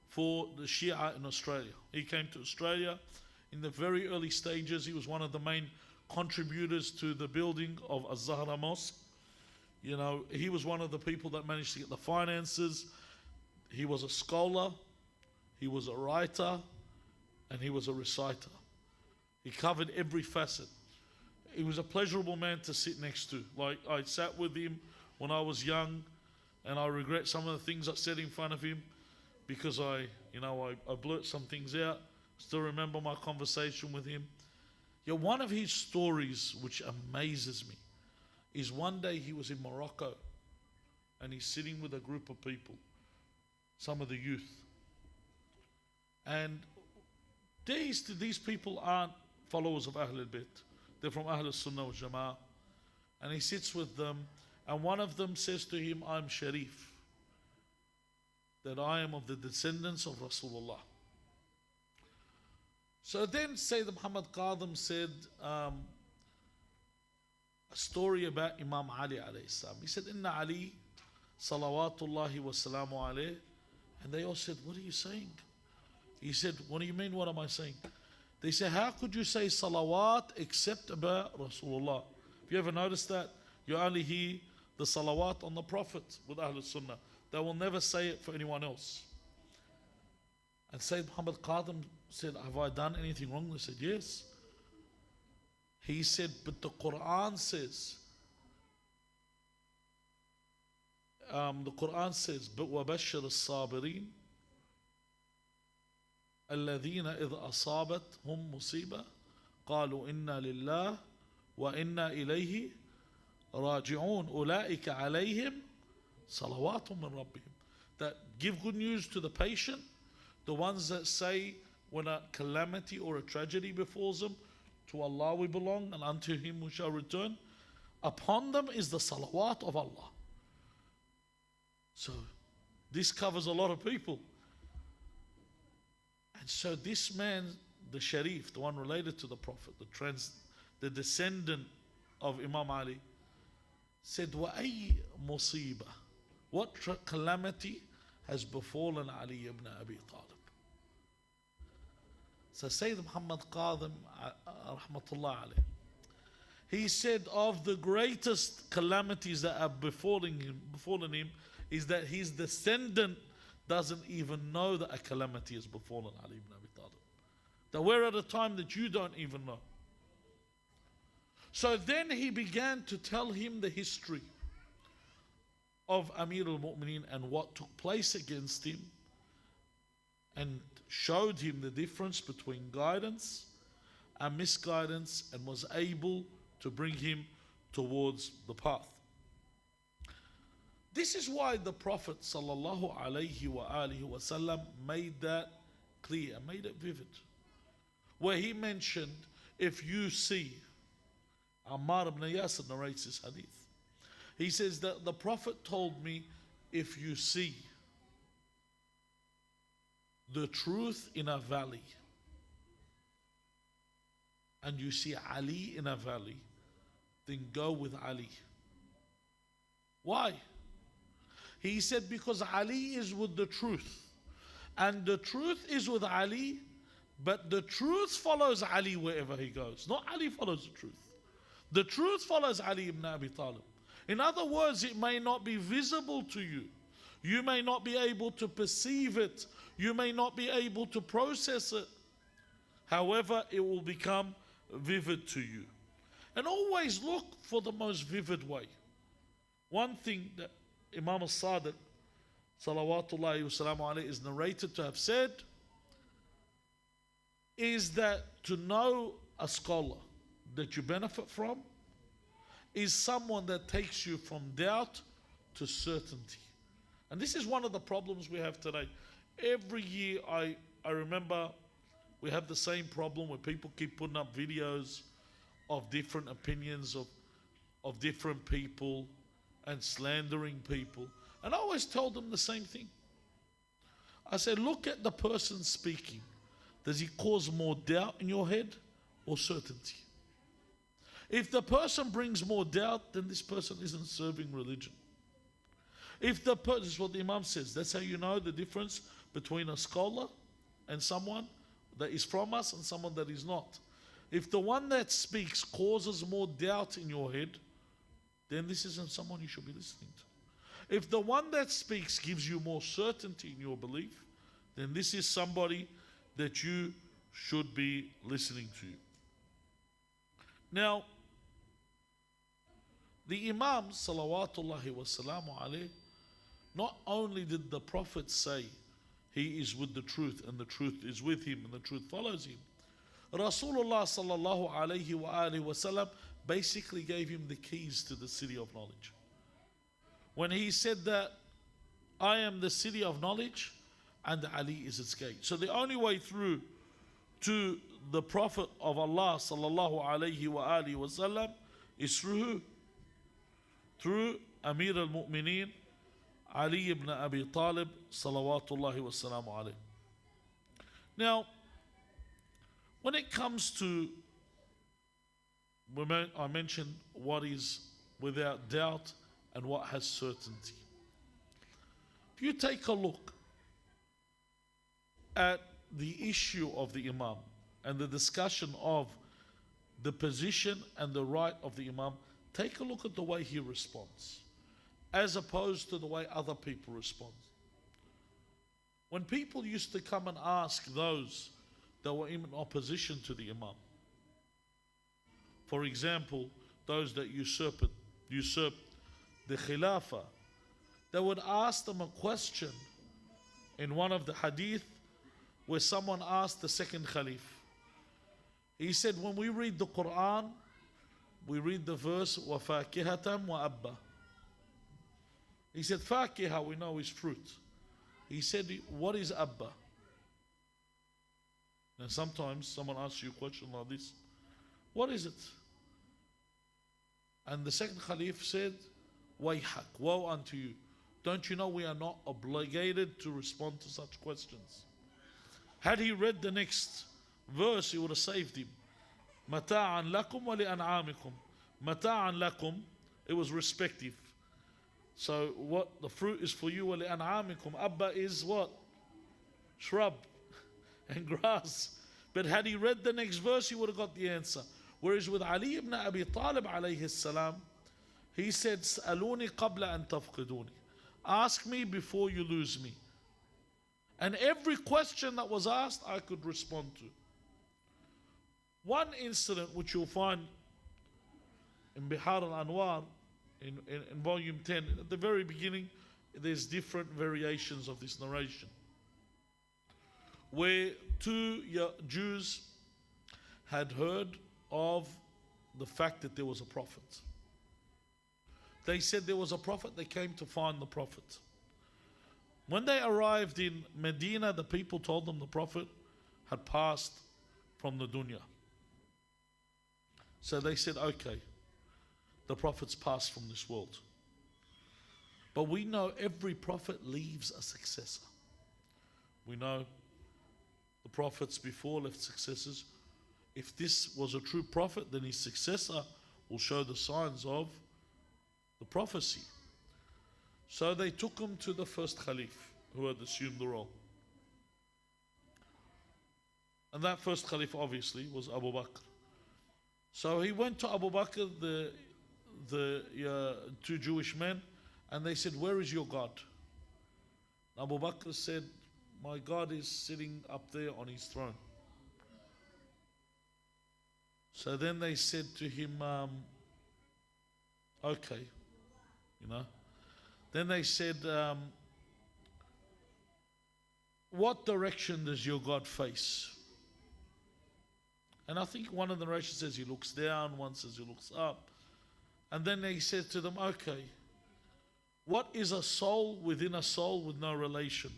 for the Shia in Australia. He came to Australia in the very early stages. He was one of the main contributors to the building of Az-Zahra Mosque. You know, he was one of the people that managed to get the finances. He was a scholar, he was a writer, and he was a reciter. He covered every facet. He was a pleasurable man to sit next to. Like, I sat with him when I was young, and I regret some of the things I said in front of him because I blurt some things out. Still remember my conversation with him. Yeah, one of his stories which amazes me is one day he was in Morocco and he's sitting with a group of people, some of the youth. And these people aren't followers of Ahlul Bayt. They're from Ahlul Sunnah wal Jama'ah. And he sits with them, and one of them says to him, I'm Sharif, that I am of the descendants of Rasulullah. So then Sayyid Muhammad Qadim said a story about Imam Ali alayhi salam. He said, Inna Ali, salawatullahi wa salamu alayhi. And they all said, what are you saying? He said, what do you mean, what am I saying? They said, how could you say salawat except about Rasulullah? Have you ever noticed that? You only hear the salawat on the Prophet with Ahlul Sunnah. They will never say it for anyone else. And Sayyid Muhammad Qadim said, have I done anything wrong? They said, yes. He said, but the Quran says, but وَبَشِّرِ الصَّابِرِينَ الَّذِينَ إِذْ أَصَابَتْهُمْ مُصِيبَةٌ قَالُوا إِنَّا لِلَّهِ وَإِنَّا إِلَيْهِ راجعون أولئك عليهم صلوات من ربهم. That give good news to the patient, the ones that say when a calamity or a tragedy befalls them, to Allah we belong and unto Him we shall return. Upon them is the salawat of Allah. So this covers a lot of people. And so this man, the Sharif, the one related to the Prophet, the descendant of Imam Ali, said, وَأَيْ مُصِيبَةٍ, what calamity has befallen Ali ibn Abi Talib? So Sayyid Muhammad Qadim, rahmatullah alayh, he said of the greatest calamities that have befallen him is that his descendant doesn't even know that a calamity has befallen Ali ibn Abi Talib. That we're at a time that you don't even know. So then he began to tell him the history of Amir al-Mu'mineen and what took place against him, and showed him the difference between guidance and misguidance, and was able to bring him towards the path. This is why the Prophet sallallahu alaihi wasallam made that clear, made it vivid, where he mentioned, if you see, Ammar ibn Yasir narrates this hadith. He says that the Prophet told me, if you see the truth in a valley and you see Ali in a valley, then go with Ali. Why? He said, because Ali is with the truth, and the truth is with Ali, but the truth follows Ali wherever he goes. Not Ali follows the truth. The truth follows Ali ibn Abi Talib. In other words, it may not be visible to you. You may not be able to perceive it. You may not be able to process it. However, it will become vivid to you. And always look for the most vivid way. One thing that Imam al-Sadiq, salawatullahi wa salamu alayhi, is narrated to have said is that to know a scholar that you benefit from is someone that takes you from doubt to certainty. And this is one of the problems we have today. Every year I remember we have the same problem where people keep putting up videos of different opinions of different people and slandering people. And I always told them the same thing. I said, look at the person speaking. Does he cause more doubt in your head or certainty? If the person brings more doubt, then this person isn't serving religion. If the person, this is what the Imam says, that's how you know the difference between a scholar and someone that is from us and someone that is not. If the one that speaks causes more doubt in your head, then this isn't someone you should be listening to. If the one that speaks gives you more certainty in your belief, then this is somebody that you should be listening to. Now, the Imam, salawatullahi wa salamu alayhi, not only did the Prophet say he is with the truth and the truth is with him and the truth follows him, Rasulullah sallallahu alayhi wa alihi wa sallam basically gave him the keys to the city of knowledge. When he said that I am the city of knowledge, and Ali is its gate. So the only way through to the Prophet of Allah sallallahu alayhi wa alihi wasallam is through who? Through Amir al-Mu'mineen Ali ibn Abi Talib salawatullahi wa salamu alayhi. Now, when it comes to, I mentioned what is without doubt and what has certainty. If you take a look at the issue of the Imam and the discussion of the position and the right of the Imam, take a look at the way he responds as opposed to the way other people respond. When people used to come and ask those that were in opposition to the Imam, for example, those that usurp the Khilafah, they would ask them a question in one of the hadith where someone asked the second Khalif. He said, when we read the Quran, we read the verse, وَفَاكِهَةً وَأَبَّا. He said, Fakiha, we know is fruit. He said, what is Abba? And sometimes someone asks you a question like this, what is it? And the second Khalif said, Wayhak, woe unto you. Don't you know we are not obligated to respond to such questions? Had he read the next verse, he would have saved him. Mata'an lakum wa li'an'amikum. Mata'an lakum, it was respective. So what the fruit is for you, wa li'an'amikum. Abba is what? Shrub and grass. But had he read the next verse, he would have got the answer. Whereas with Ali ibn Abi Talib alayhi salam, he said, Sa'aluni qabla an tafqiduni. Ask me before you lose me. And every question that was asked, I could respond to. One incident which you'll find in Bihar al-Anwar, in volume 10, at the very beginning, there's different variations of this narration, where two Jews had heard of the fact that there was a prophet. They said there was a prophet, they came to find the prophet. When they arrived in Medina, the people told them the prophet had passed from the dunya. So they said, okay, the prophet's passed from this world. But we know every prophet leaves a successor. We know the prophets before left successors. If this was a true prophet, then his successor will show the signs of the prophecy. So they took him to the first Khalif who had assumed the role. And that first Khalif obviously was Abu Bakr. So he went to Abu Bakr, the two Jewish men, and they said, where is your God? Abu Bakr said, my God is sitting up there on his throne. So then they said to him, okay, Then they said, what direction does your God face? And I think one of the narrations says he looks down, one says he looks up. And then they said to them, okay, what is a soul within a soul with no relation?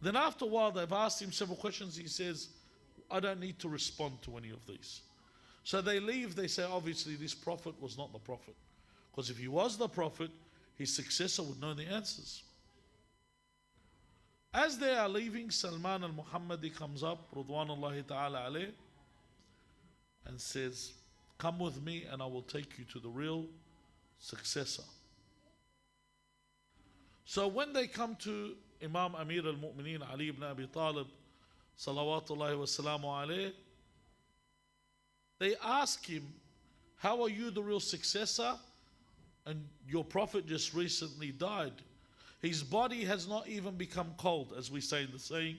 Then after a while, they've asked him several questions. He says, I don't need to respond to any of these. So they leave, they say, obviously this prophet was not the prophet. Because if he was the prophet, his successor would know the answers. As they are leaving, Salman al-Muhammadi comes up, Ridwanullahi ta'ala alayh, and says, come with me and I will take you to the real successor. So when they come to Imam Amir al-Mu'mineen Ali ibn Abi Talib, salawatullahi wa salamu alayh, they ask him, how are you the real successor? And your prophet just recently died. His body has not even become cold, as we say in the saying,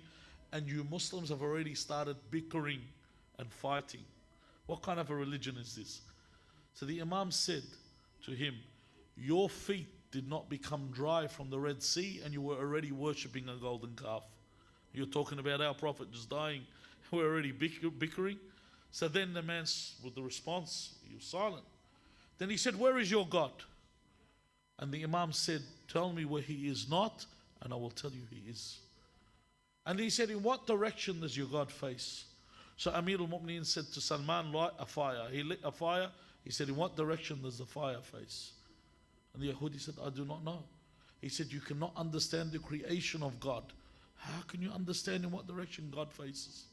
and you Muslims have already started bickering and fighting. What kind of a religion is this? So the Imam said to him, your feet did not become dry from the Red Sea and you were already worshipping a golden calf. You're talking about our prophet just dying, we're already bickering. So then the man, with the response, he was silent. Then he said, where is your God? And the Imam said, tell me where he is not and I will tell you he is. And he said, in what direction does your God face? So Amir al-Mu'mineen said to Salman, light a fire. He lit a fire. He said, in what direction does the fire face? And the Yahudi said, I do not know. He said, you cannot understand the creation of God. How can you understand in what direction God faces?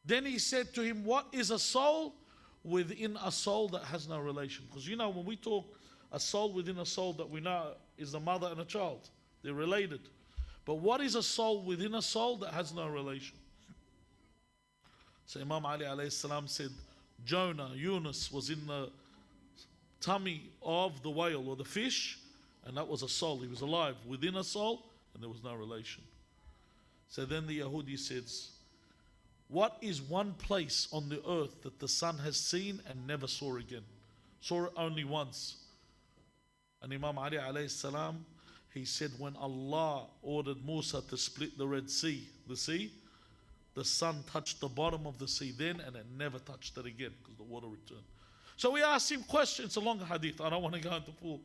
Then he said to him, what is a soul within a soul that has no relation? Because you know, when we talk a soul within a soul that we know is a mother and a child. They're related. But what is a soul within a soul that has no relation? So Imam Ali alayhi salam said, Jonah, Yunus was in the tummy of the whale or the fish, and that was a soul. He was alive within a soul, and there was no relation. So then the Yahudi says, what is one place on the earth that the sun has seen and never saw again? Saw it only once. And Imam Ali alayhi salam, he said, when Allah ordered Musa to split the Red Sea, the sun touched the bottom of the sea then, and it never touched it again because the water returned. So we asked him questions. It's a long hadith. I don't want to go into full.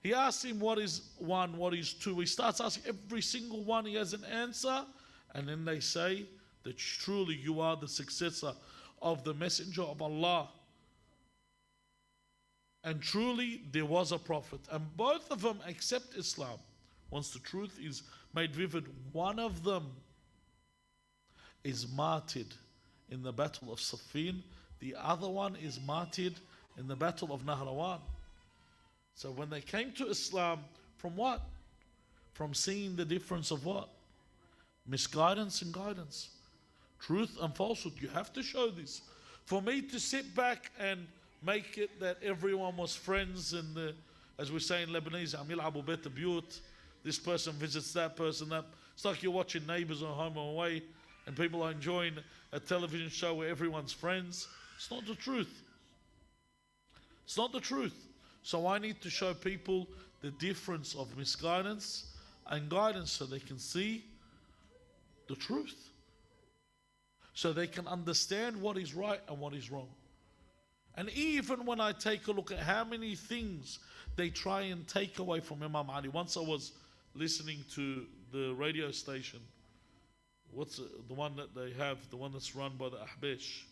He asked him what is one, what is two. He starts asking every single one. He has an answer. And then they say that truly you are the successor of the messenger of Allah. And truly there was a prophet. And both of them accept Islam. Once the truth is made vivid, one of them is martyred in the battle of Siffin. The other one is martyred in the battle of Nahrawan. So when they came to Islam, from what? From seeing the difference of what? Misguidance and guidance. Truth and falsehood. You have to show this. For me to sit back and make it that everyone was friends and as we say in Lebanese, Amil Abu Bet Biyut, this person visits that person, that. It's like you're watching Neighbours or Home and Away and people are enjoying a television show where everyone's friends. It's not the truth. It's not the truth. So I need to show people the difference of misguidance and guidance so they can see the truth. So they can understand what is right and what is wrong. And even when I take a look at how many things they try and take away from Imam Ali. Once I was listening to the radio station. What's the one that they have, the one that's run by the Ahbesh?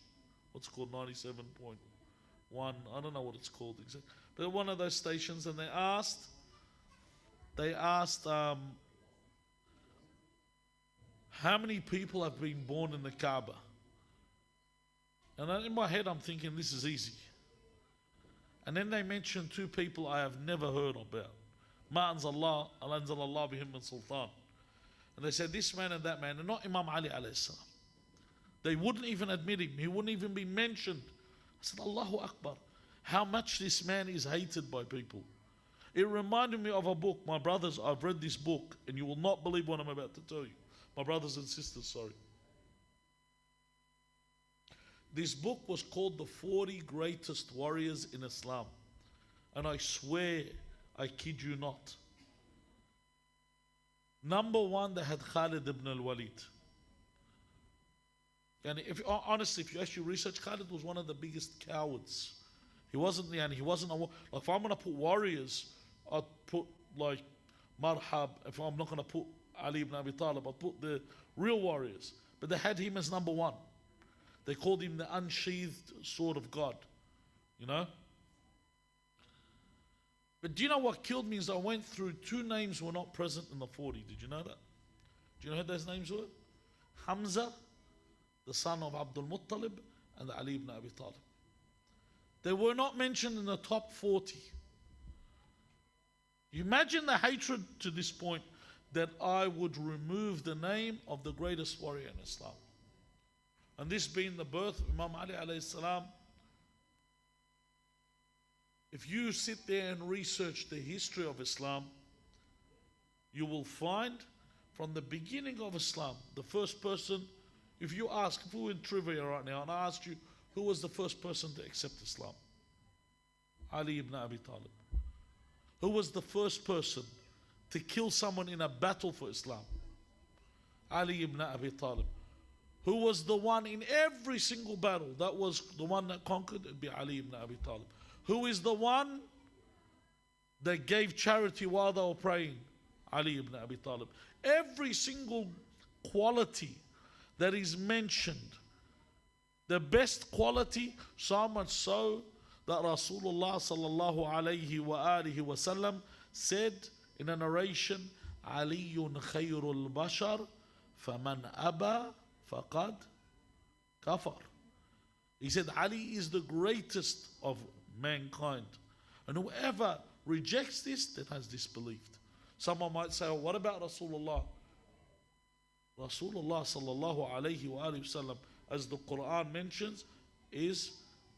What's it called, 97.1? I don't know what it's called exactly. But one of those stations, and they asked how many people have been born in the Kaaba? And in my head I'm thinking this is easy. And then they mentioned two people I have never heard about. Ma anzalallah, al-anzalallah bihim min sultan. And they said this man and that man, and not Imam Ali alayhi salam. They wouldn't even admit him. He wouldn't even be mentioned. I said, Allahu Akbar. How much this man is hated by people. It reminded me of a book. My brothers, I've read this book, and you will not believe what I'm about to tell you. My brothers and sisters, sorry. This book was called The 40 Greatest Warriors in Islam. And I swear, I kid you not. Number one, they had Khalid ibn al-Walid. And honestly, if you actually research, Khalid was one of the biggest cowards. He wasn't like, if I'm going to put warriors, I'd put like Marhab. If I'm not going to put Ali ibn Abi Taleb, I'd put the real warriors. But they had him as number one. They called him the unsheathed sword of God. You know? But do you know what killed me is I went through two names were not present in the 40. Did you know that? Do you know who those names were? Hamza, the son of Abdul Muttalib, and Ali ibn Abi Talib. They were not mentioned in the top 40. You imagine the hatred to this point that I would remove the name of the greatest warrior in Islam. And this being the birth of Imam Ali alayhi salam. If you sit there and research the history of Islam, you will find from the beginning of Islam, the first person, if you ask, if we were in trivia right now, and I asked you, who was the first person to accept Islam? Ali ibn Abi Talib. Who was the first person to kill someone in a battle for Islam? Ali ibn Abi Talib. Who was the one in every single battle? That was the one that conquered, it'd be Ali ibn Abi Talib. Who is the one that gave charity while they were praying? Ali ibn Abi Talib. Every single quality that is mentioned, the best quality, so much so that Rasulullah sallallahu alayhi wa alihi wasallam said in a narration, Aliyun khayrul bashar, faman aba faqad kafar. He said Ali is the greatest of mankind, and whoever rejects this, then has disbelieved. Someone might say, oh, what about Rasulullah? Rasulullah sallallahu alayhi wa sallam, as the Quran mentions, is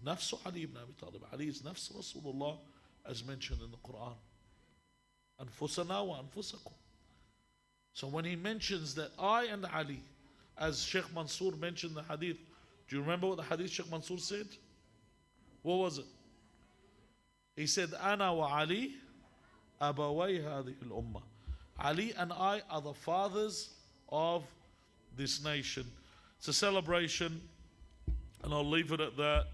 nafsu Ali ibn Abi Talib. Ali is nafsu Rasulullah, as mentioned in the Quran. Anfusana wa anfusakum. So when he mentions that I and Ali, as Sheikh Mansour mentioned the hadith, do you remember what the hadith Sheikh Mansour said? What was it? He said, Ana wa Ali abaway hadhihi al-ummah. Ali and I are the fathers of this nation. It's a celebration, and I'll leave it at that.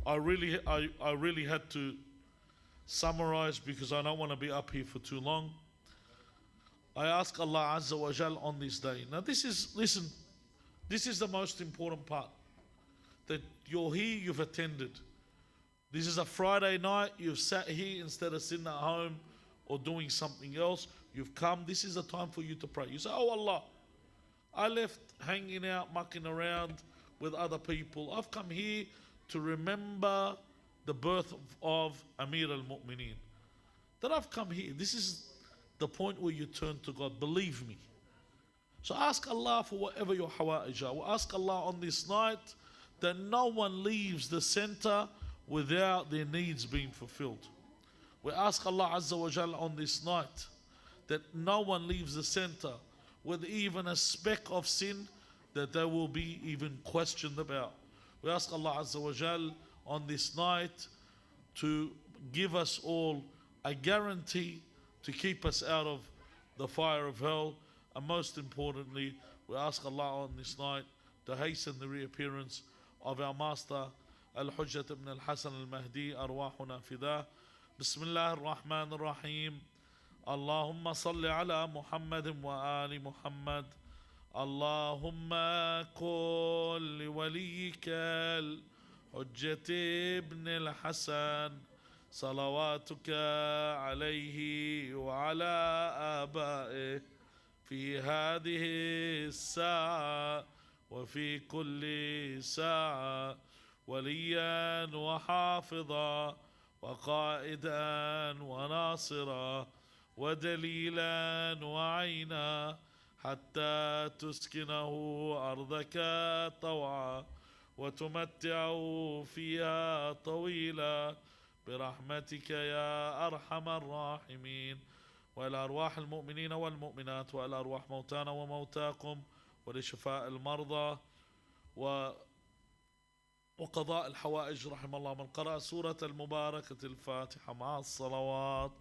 I really had to summarize because I don't want to be up here for too long. I ask Allah Azza wa Jal on this day. Now this is the most important part. That you're here, you've attended. This is a Friday night, you've sat here instead of sitting at home or doing something else. You've come, this is the time for you to pray. You say, oh Allah, I left hanging out, mucking around with other people. I've come here to remember the birth of Amir al-Mu'mineen. That I've come here. This is the point where you turn to God. Believe me. So ask Allah for whatever your hawa'ij are. We'll ask Allah on this night that no one leaves the center without their needs being fulfilled. We ask Allah Azza wa Jalla on this night that no one leaves the center with even a speck of sin that they will be even questioned about. We ask Allah Azza wa Jalla on this night to give us all a guarantee to keep us out of the fire of hell. And most importantly, we ask Allah on this night to hasten the reappearance of our master Al-Hujjat ibn al-Hasan al-Mahdi, arwahuna fidah. Bismillah ar-Rahman ar-Rahim. Allahumma salli ala Muhammadin wa ali Muhammad. Allahumma qul li waliyika al-Hujjat ibn al-Hasan salawatuka alayhi wa ala aba'ih في هذه الساعة وفي كل ساعة وليا وحافظا وقائدا وناصرا ودليلا وعينا حتى تسكنه أرضك طوعا وتمتعه فيها طويلا برحمتك يا أرحم الراحمين. وإلى أرواح المؤمنين والمؤمنات وإلى أرواح موتانا وموتاكم ولشفاء المرضى وقضاء الحوائج رحم الله من قرأ سورة المباركة الفاتحة مع الصلوات.